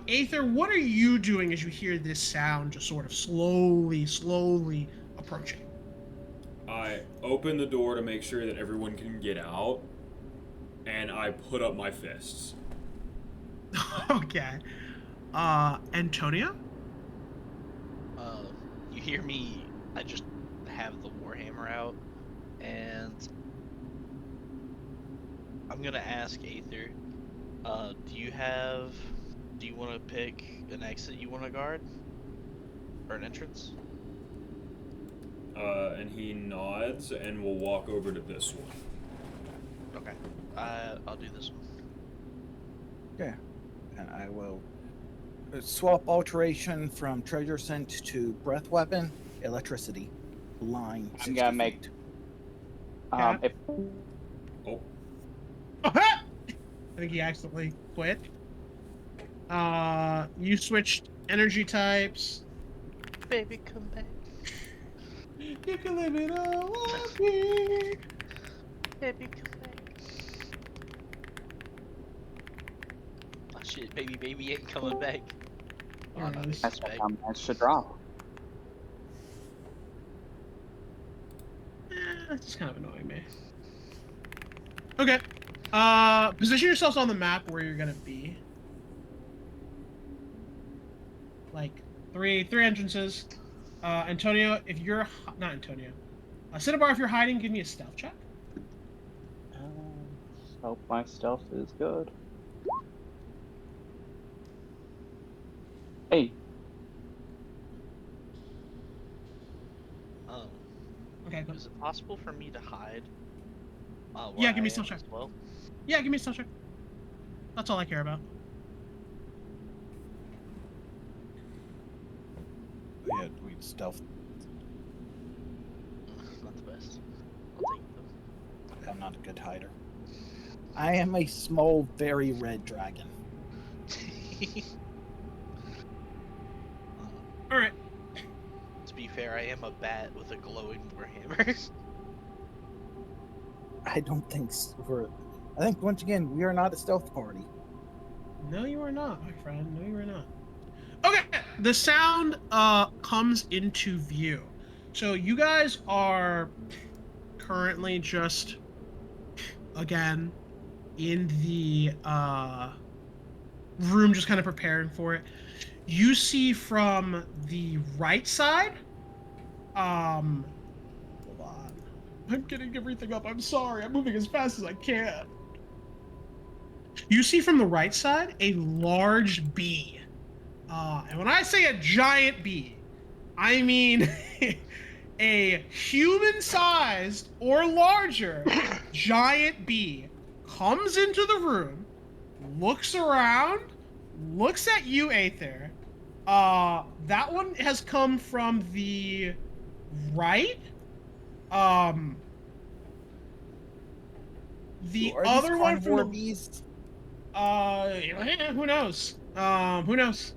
Aether, what are you doing as you hear this sound just sort of slowly approaching? I open the door to make sure that everyone can get out, and I put up my fists. Okay. Antonia? You hear me? I just have the Warhammer out, and I'm gonna ask Aether. Do you want to pick an exit you want to guard, or an entrance? And he nods, and we'll walk over to this one. Okay. I'll do this one. Yeah. And I will swap alteration from treasure scent to breath weapon, electricity, line. I'm gonna make. feet. If Oh, I think he accidentally quit. You switched energy types. Baby, come back. You can live it all on me. Baby, come back. Oh shit, baby ain't coming back. Oh, no, he's that's back. what I should drop. That's just kind of annoying me. Okay. Position yourselves on the map where you're gonna be. Like three entrances. Antonio, if you're not Antonio. Cinnabar, if you're hiding, give me a stealth check. Hope my stealth is good. Hey, Okay, good. Is it possible for me to hide? Where Yeah, give me I stealth am check. as well? Yeah, give me a stealth check. That's all I care about. Yeah, we stealth. Not the best. I'll take them. I'm not a good hider. I am a small, very red dragon. All right. To be fair, I am a bat with a glowing warhammer. I don't think we're. I think once again we are not a stealth party. No, you are not, my friend. No, you are not. Okay, the sound comes into view. So you guys are currently just again in the room, just kind of preparing for it. You see from the right side. Hold on. I'm getting everything up. I'm sorry. I'm moving as fast as I can. You see from the right side a large bee. And when I say a giant bee, I mean a human-sized or larger giant bee comes into the room, looks around, looks at you, Aether. That one has come from the right. The Are other these one from carnivore the bees? who knows? Who knows?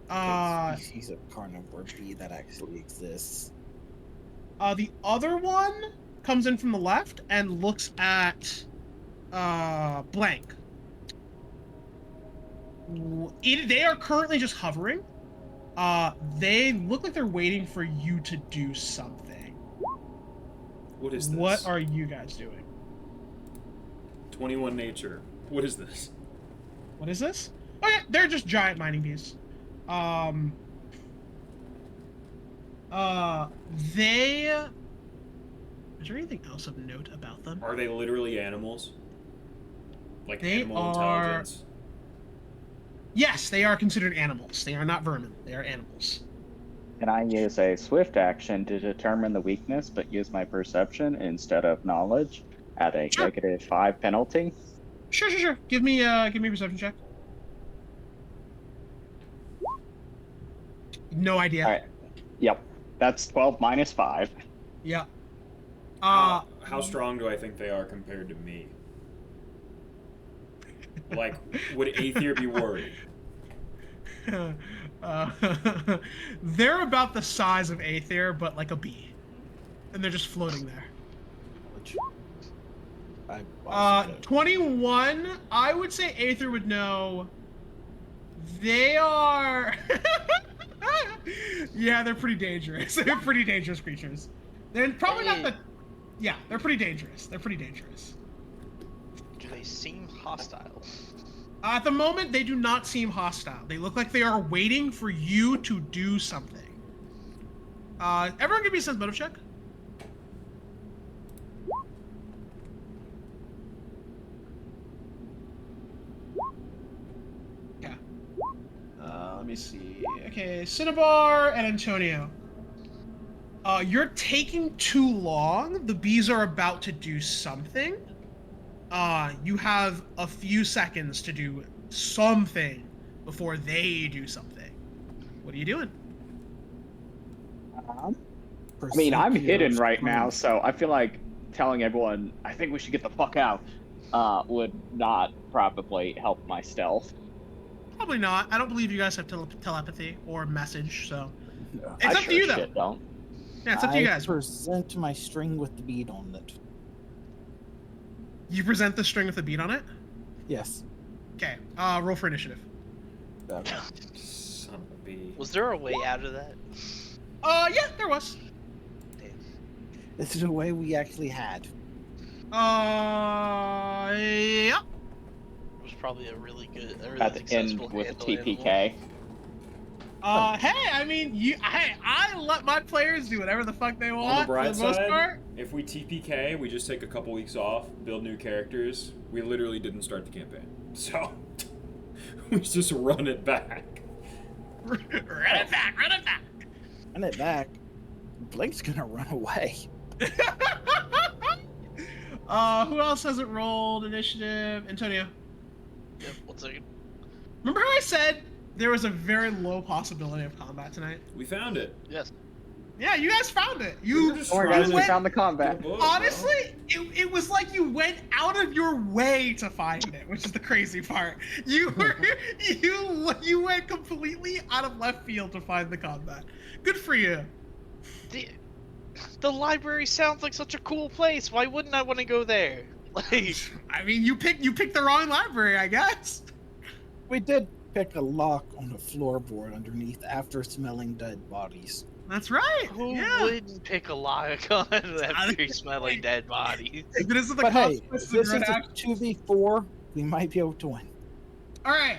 What species of carnivore bee that actually exists? The other one comes in from the left and looks at blank. They are currently just hovering. They look like they're waiting for you to do something. what is this? What are you guys doing? 21 nature. What is this? What is this? Oh yeah, they're just giant mining bees. They. Is there anything else of note about them? Are they literally animals? Like They animal are- intelligence? Yes, they are considered animals. They are not vermin. They are animals. can I use a swift action to determine the weakness, but use my perception instead of knowledge at a Sure. -5 penalty? Sure. Give me a perception check. No idea. All right. Yep, that's 12 minus 5. Yeah. How strong do I think they are compared to me? Like, would Aether be worried? Uh, they're about the size of Aether, but like a bee, and they're just floating there. Which I also don't. 21. I would say Aether would know. They are. Yeah, they're pretty dangerous. They're pretty dangerous creatures. They're probably not the. Yeah, they're pretty dangerous. They're pretty dangerous. Do they seem hostile? At the moment, they do not seem hostile. They look like they are waiting for you to do something. Everyone give me a sense motive check. Yeah. Let me see. Okay, Cinnabar and Antonio. You're taking too long. The bees are about to do something. You have a few seconds to do something before they do something. What are you doing? I mean, I'm hidden right now, so I feel like telling everyone I think we should get the fuck out would not probably help my stealth. Probably not. I don't believe you guys have telepathy or message, so No. it's I up to you though. shit don't. Yeah, it's up to you I guys. present my string with the bead on it. You present the string with the bead on it. Yes. Okay. Roll for initiative. Okay. Son of a bee. Was there a way out of that? Yeah, there was. Damn. This is a way we actually had. Yeah. It was probably a really good, a really At the end successful with handle TPK. Hey, I mean, I let my players do whatever the fuck they On want the bright for the most side, part. if we TPK, we just take a couple weeks off, build new characters. We literally didn't start the campaign, so we just run it back. Run it back, run it back. Run it back. Blake's gonna run away. Who else hasn't rolled initiative? Antonio. Yep, 1 second. Remember how I said there was a very low possibility of combat tonight? We found it. Yes. Yeah, you guys found it. We You were just Oh my trying guys, to we found the get combat. a book, honestly, it was like you went out of your way to find it, which is the crazy part. You were you went completely out of left field to find the combat. Good for you. The library sounds like such a cool place. Why wouldn't I want to go there? Like, I mean, you picked the wrong library, I guess. We did pick a lock on the floorboard underneath after smelling dead bodies. That's right. who Yeah. wouldn't pick a lock on after smelling dead bodies? But this is the But hey, consequences this of is red a action. 2v4. We might be able to win. All right.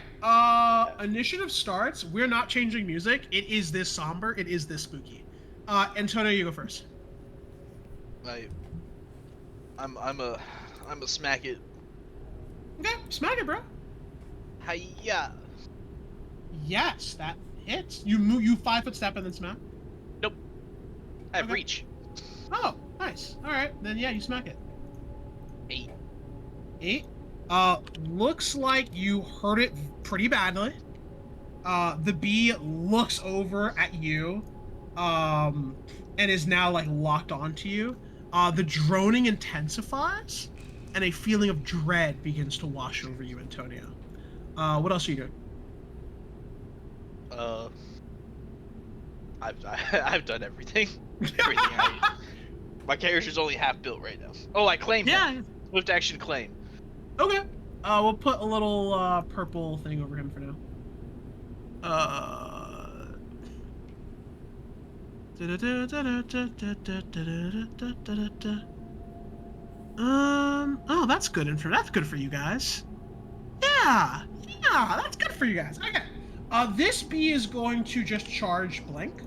Initiative starts. We're not changing music. It is this somber. It is this spooky. Antonio, you go first. I'm a smack it. Okay, smack it, bro. Hiya. Yes, that hits. You move. You 5-foot step and then smack. I have Okay. reach. Oh, nice. All right, then yeah, you smack it. 8. 8. Looks like you hurt it pretty badly. The bee looks over at you, and is now like locked onto you. The droning intensifies, and a feeling of dread begins to wash over you, Antonio. What else are you doing? I've done everything. My character's only half built right now. Oh, I claimed him. Yeah. Swift action claim. Okay. We'll put a little purple thing over him for now. Oh, that's good that's good for you guys. Yeah, that's good for you guys. Okay. This bee is going to just charge Blank.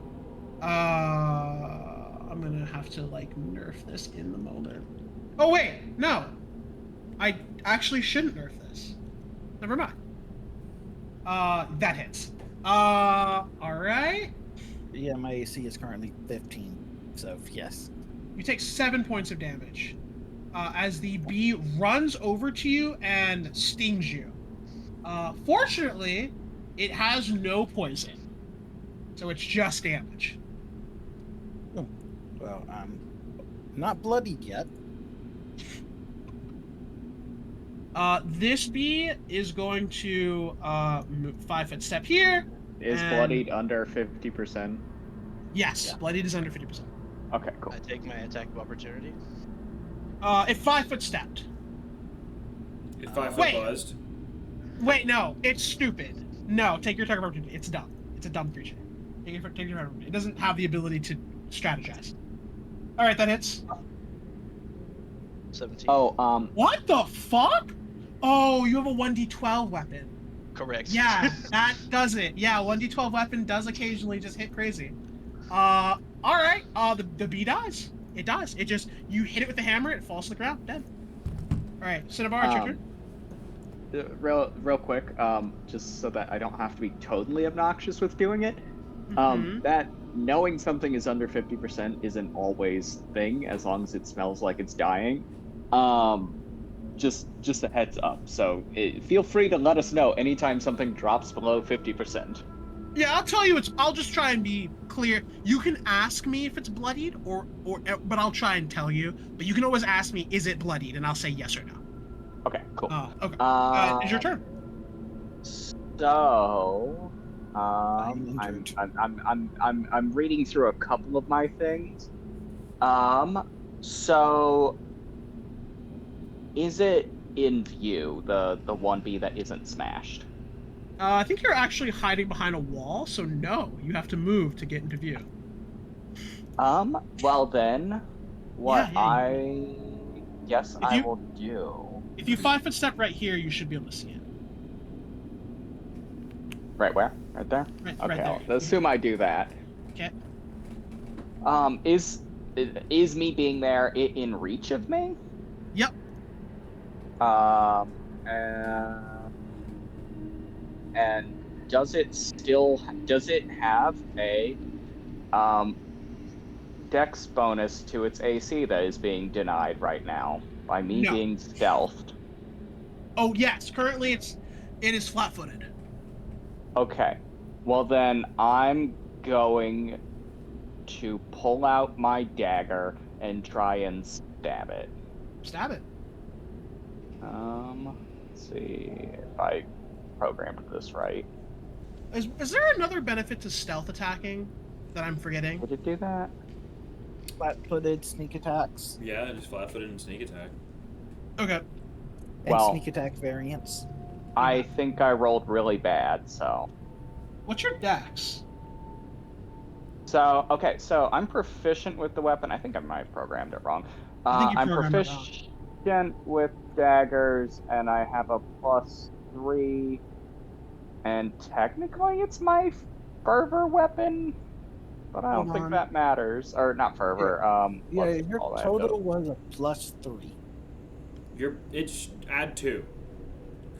I'm gonna have to like nerf this in the moment. Oh wait, no. I actually shouldn't nerf this. Never mind. That hits. Alright. Yeah, my AC is currently 15, so yes. You take 7 points of damage. As the bee runs over to you and stings you. Fortunately, it has no poison. So it's just damage. Well, I'm not bloodied yet. This bee is going to 5-foot step here, Is And- bloodied under 50%? Yes, Yeah. bloodied is under 50%. Okay, cool. I take my attack of opportunity. If 5-foot stepped. If 5 foot Wait. buzzed. Wait, no, it's stupid. No, take your attack of opportunity. It's dumb. It's a dumb creature. Take your attack of opportunity. It doesn't have the ability to strategize. All right, that hits. 17. Oh, What the fuck? Oh, you have a 1d12 weapon. Correct. Yeah, that does it. Yeah, 1d12 weapon does occasionally just hit crazy. All right. The bee dies. It dies. It just, you hit it with the hammer, it falls to the ground, dead. All right, Cinnabar, it's your turn. real quick, just so that I don't have to be totally obnoxious with doing it. Mhm. That knowing something is under 50% isn't always thing, as long as it smells like it's dying. Just a heads up. So feel free to let us know anytime something drops below 50%. Yeah, I'll tell you. I'll just try and be clear. You can ask me if it's bloodied, but I'll try and tell you. But you can always ask me, is it bloodied, and I'll say yes or no. Okay, cool. Okay. It's your turn. So, I'm I'm reading through a couple of my things. So is it in view, the 1B that isn't smashed? I think you're actually hiding behind a wall, so no, you have to move to get into view. Well then, what Yeah, I guess If I you- will do. If you 5-foot step right here, you should be able to see it. Right where? Right there? Right Okay, there. I'll assume I do that. Okay. Is me being there in reach of me? Yep. And does it have a dex bonus to its AC that is being denied right now by me No. being stealthed? Oh yes, currently it is flat-footed. Okay. Well then I'm going to pull out my dagger and try and stab it. Stab it. Let's see if I programmed this right. Is there another benefit to stealth attacking that I'm forgetting? Did it do that? Flat-footed sneak attacks Yeah, just flat footed and sneak attack. Okay. and Well- sneak attack variants. I think I rolled really bad, so. What's your dex? So, okay, so I'm proficient with the weapon. I think I might have programmed it wrong. I think you I'm programmed it wrong. proficient with daggers, and I have a +3. And technically, it's my fervor weapon, but I don't Hold think on. that matters. Or not fervor. Yeah, what's your all that total does? was a +3. Add 2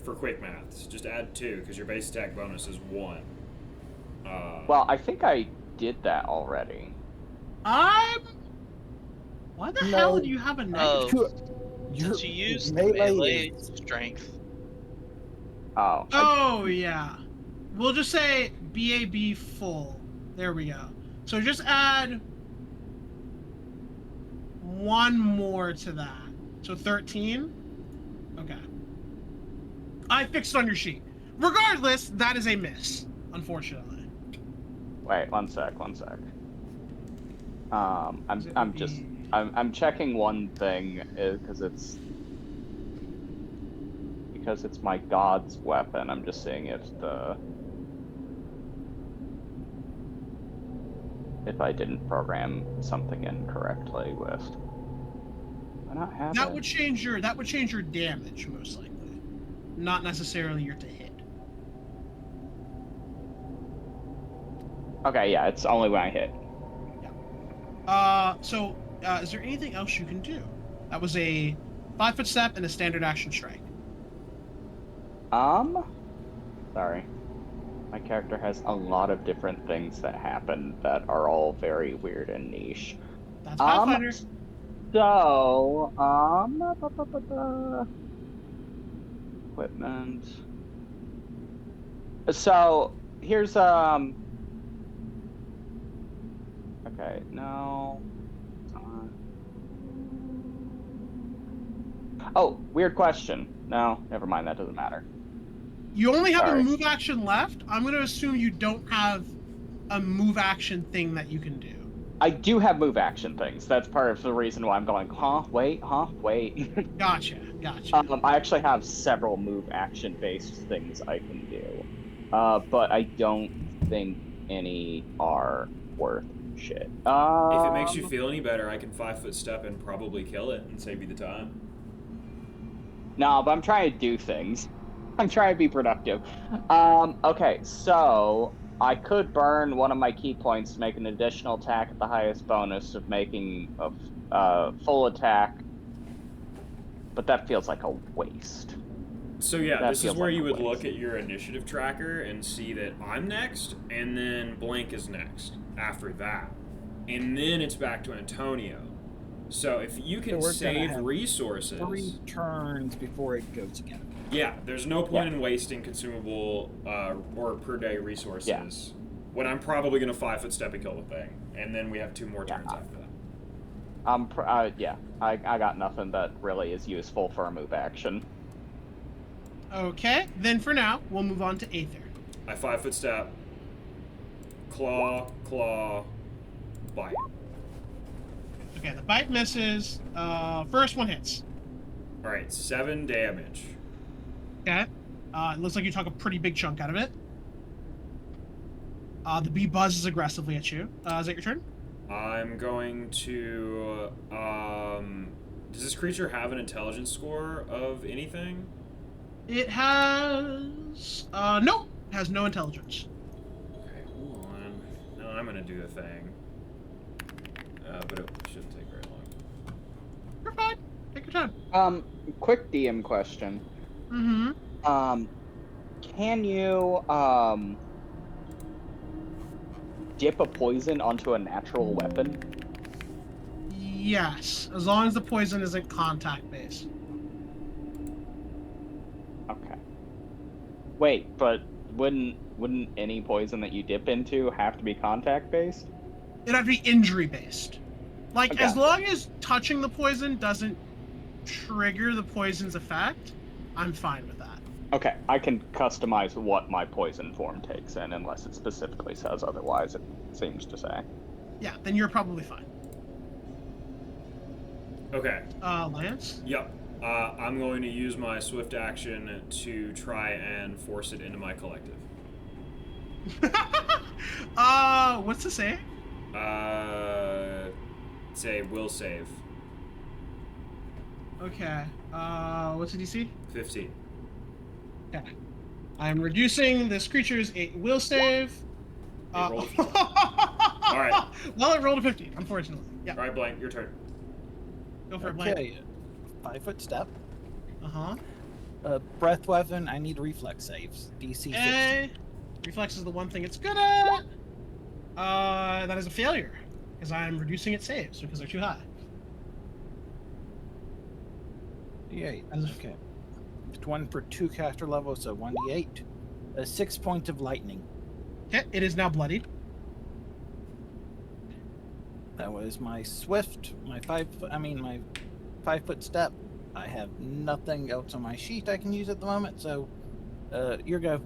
for quick maths. Just add 2 because your base attack bonus is 1. Well, I think I did that already. Why the hell No. do you have a Oh, negative? since you used melee melee is- strength. Oh. Oh yeah. We'll just say BAB full. There we go. So just add 1 more to that. So 13? Okay. I fixed it on your sheet. Regardless, that is a miss, unfortunately. Wait, one sec. It I'm would just be- I'm checking one thing because it's my god's weapon. I'm just seeing if I didn't program something incorrectly with. Do I not have That it? would change your damage, most likely. Not necessarily your to hit. Okay, yeah, it's only when I hit. So is there anything else you can do? That was a 5-foot step and a standard action strike. Sorry. My character has a lot of different things that happen that are all very weird and niche. That's Pathfinder. So, equipment. So, here's, okay, no. Oh, weird question. No, never mind, that doesn't matter. You only have Sorry. a move action left. I'm going to assume you don't have a move action thing that you can do. I do have move action things. That's part of the reason why I'm going, wait. Gotcha. I actually have several move action based things I can do. But I don't think any are worth shit. If it makes you feel any better, I can 5-foot step and probably kill it and save you the time. No, but I'm trying to do things. I'm trying to be productive. Okay, so I could burn one of my key points to make an additional attack at the highest bonus of making a full attack, but that feels like a waste. So yeah, That this is feels where like you a would waste. look at your initiative tracker and see that I'm next, and then Blank is next after that. And then it's back to Antonio. So if you can we're gonna save have resources... 3 turns before it goes again. Yeah, there's no point in wasting consumable or per day resources when I'm probably going to 5-foot step and kill the thing. And then we have 2 more turns after that. I got nothing that really is useful for a move action. Okay, then for now, we'll move on to Aether. I 5-foot step, claw, bite. Okay, the bite misses. First one hits. Alright, 7 damage. Okay. It looks like you took a pretty big chunk out of it. The bee buzzes aggressively at you. Is that your turn? I'm going to... does this creature have an intelligence score of anything? It has... nope. It has no intelligence. Okay, hold on. No, I'm going to do the thing. But it shouldn't take very long. You're fine. Take your time. Quick DM question. Mm-hmm. Can you, dip a poison onto a natural weapon? Yes, as long as the poison isn't contact-based. Okay. Wait, but wouldn't any poison that you dip into have to be contact-based? It'd have to be injury-based. Like, Okay. as long as touching the poison doesn't trigger the poison's effect, I'm fine with that. Okay, I can customize what my poison form takes in, unless it specifically says otherwise, it seems to say. Yeah, then you're probably fine. Okay. Lance? Yep. I'm going to use my swift action to try and force it into my collective. What's the say? Say will save. Okay. What's the DC? 15. Okay. I'm reducing this creature's will save. It rolled a 15. All right. Well, it rolled a 15, unfortunately. Yeah. All right, Blank, your turn. Go for it, Blank. Okay, 5-foot step. Uh-huh. Breath weapon, I need reflex saves. DC 16. Reflex is the one thing it's good at. That is a failure. Because I'm reducing its saves because they're too high. D8. Okay. It's 1 per 2 caster level, so 1d8. 6 points of lightning. Okay, it is now bloodied. That was my swift, my 5-foot step. I have nothing else on my sheet I can use at the moment, so your go.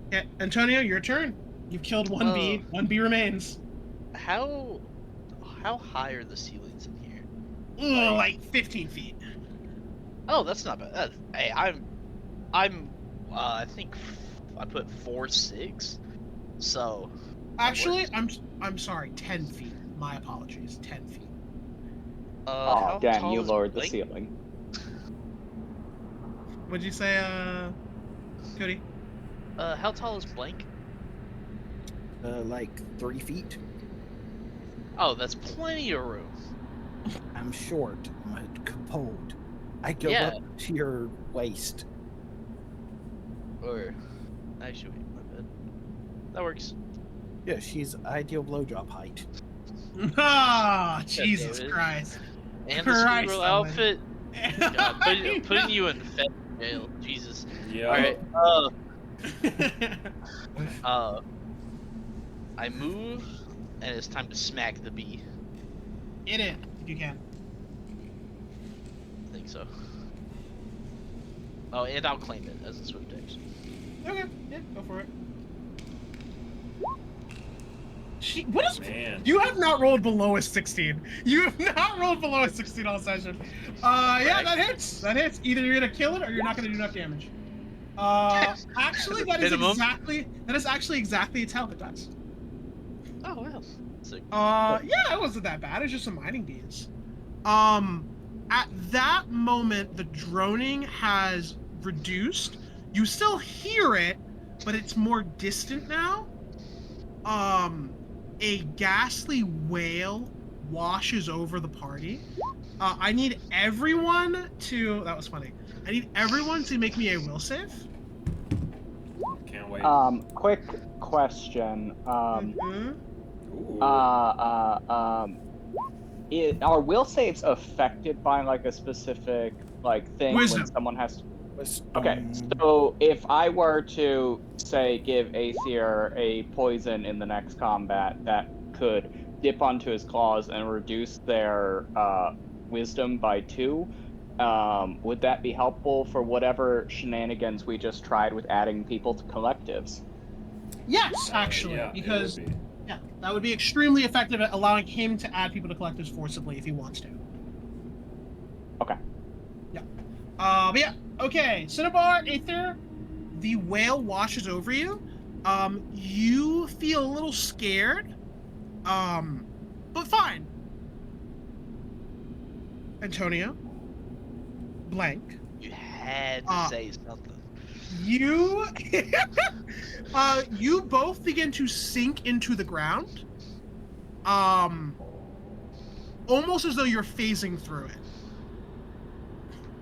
Okay, Antonio, your turn. You've killed one bee. One bee remains. How high are the ceilings in here? Like 15 feet. Oh, that's not bad. Hey, I think I put 4-6. So. Actually, I'm sorry, 10 feet. My apologies, 10 feet. Oh, how damn, tall you is lowered the Blink? ceiling. What'd you say, Cody? How tall is Blank? Like 3 feet. Oh, that's plenty of room. I'm short. I'm a kobold. I go Yeah. up to your waist. Or, actually, wait, my bad. That works. Yeah, she's ideal blowjob height. Ah, Jesus David. Christ. And the Christ, Squirrel Owen. outfit. God, I putting you in fed jail. Jesus. Yeah. All right. I move, and it's time to smack the bee. Hit it, if you can. I think so. Oh, and I'll claim it as a swift action. Okay, yeah, go for it. What is? Man. You have not rolled below a 16. You have not rolled below a 16 all session. Yeah, that hits. That hits. Either you're gonna kill it or you're not gonna do enough damage. Actually, that is Minimum. actually exactly its health it does. Oh well. Sick. Yeah, it wasn't that bad. It's just some mining bees. At that moment, the droning has reduced. You still hear it, but it's more distant now. A ghastly wail washes over the party. I need everyone to. That was funny. I need everyone to make me a will save. Can't wait. Quick question. Mhm. Ooh. Are will saves affected by like a specific like thing Wisdom. when someone has to? Okay, Wisdom. so if I were to say give Aether a poison in the next combat that could dip onto his claws and reduce their wisdom by 2, would that be helpful for whatever shenanigans we just tried with adding people to collectives? Yes, actually, Yeah, it because would be. yeah, that would be extremely effective at allowing him to add people to collectives forcibly if he wants to. Okay. Yeah. But yeah. Okay, Cinnabar, Aether, the whale washes over you. You feel a little scared. But fine. Antonio, Blank, You had to say something. you, you both begin to sink into the ground. Almost as though you're phasing through it.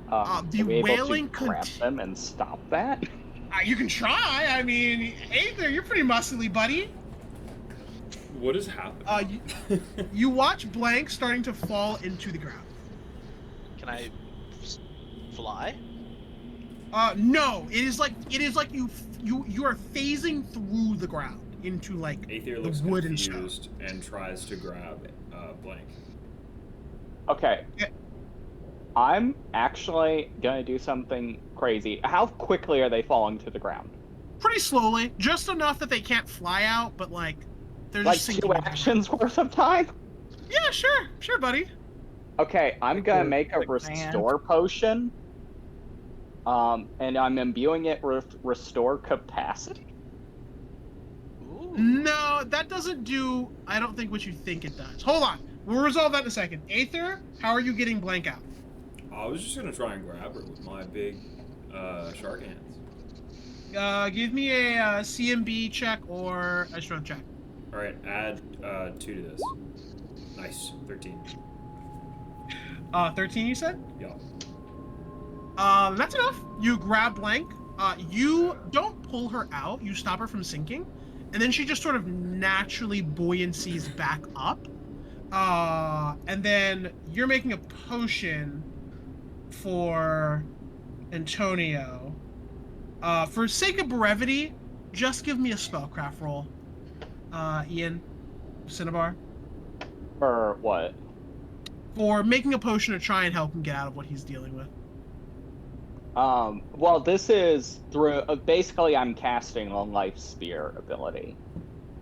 The Are we able wailing to grab them and stop that? You can try. I mean, Aether, you're pretty muscly, buddy. What is happening? You watch Blank starting to fall into the ground. Can I fly? No, it is like you are phasing through the ground into like Aether the looks wood and stone. confused and tries to grab Blank. Okay. Yeah. I'm actually gonna do something crazy. How quickly are they falling to the ground? Pretty slowly, just enough that they can't fly out, but like they're Like just 2 sinking into the actions worth of time? ground. Yeah, sure, buddy. Okay, I'm gonna make a Quick restore potion. And I'm imbuing it with restore capacity. Ooh. No, that doesn't do. I don't think what you think it does. Hold on, we'll resolve that in a second. Aether, how are you getting Blank out? I was just gonna try and grab her with my big shark hands. Give me a CMB check or a strength check. All right, add 2 to this. Nice, 13. 13, you said? Yeah. That's enough. You grab Blank. You don't pull her out. You stop her from sinking, and then she just sort of naturally buoyancies back up. And then you're making a potion for Antonio. For sake of brevity, just give me a spellcraft roll. Ian, Cinnabar, For what? for making a potion to try and help him get out of what he's dealing with. Well, this is through. Basically, I'm casting a life sphere ability.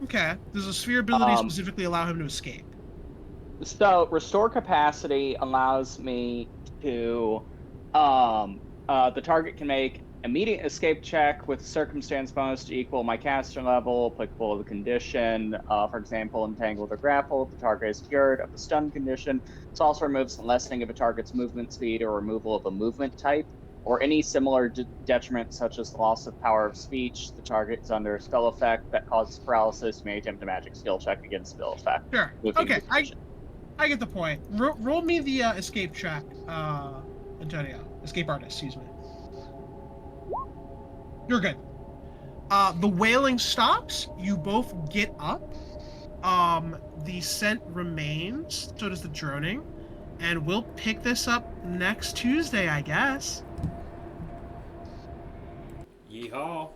Okay. Does a sphere ability Um, specifically allow him to escape? So, restore capacity allows me to. The target can make immediate escape check with circumstance bonus to equal my caster level, applicable to the condition. For example, entangled or grappled, the target is cured of the stun condition. This also removes the lessening of a target's movement speed or removal of a movement type, or any similar detriment such as loss of power of speech. The target is under a spell effect that causes paralysis. You may attempt a magic skill check against spell effect. Sure. Within Okay, the I condition. get the point. Roll me the escape check, Antonio. Escape artist, excuse me. You're good. The wailing stops. You both get up. The scent remains. So does the droning. And we'll pick this up next Tuesday, I guess. Yeehaw.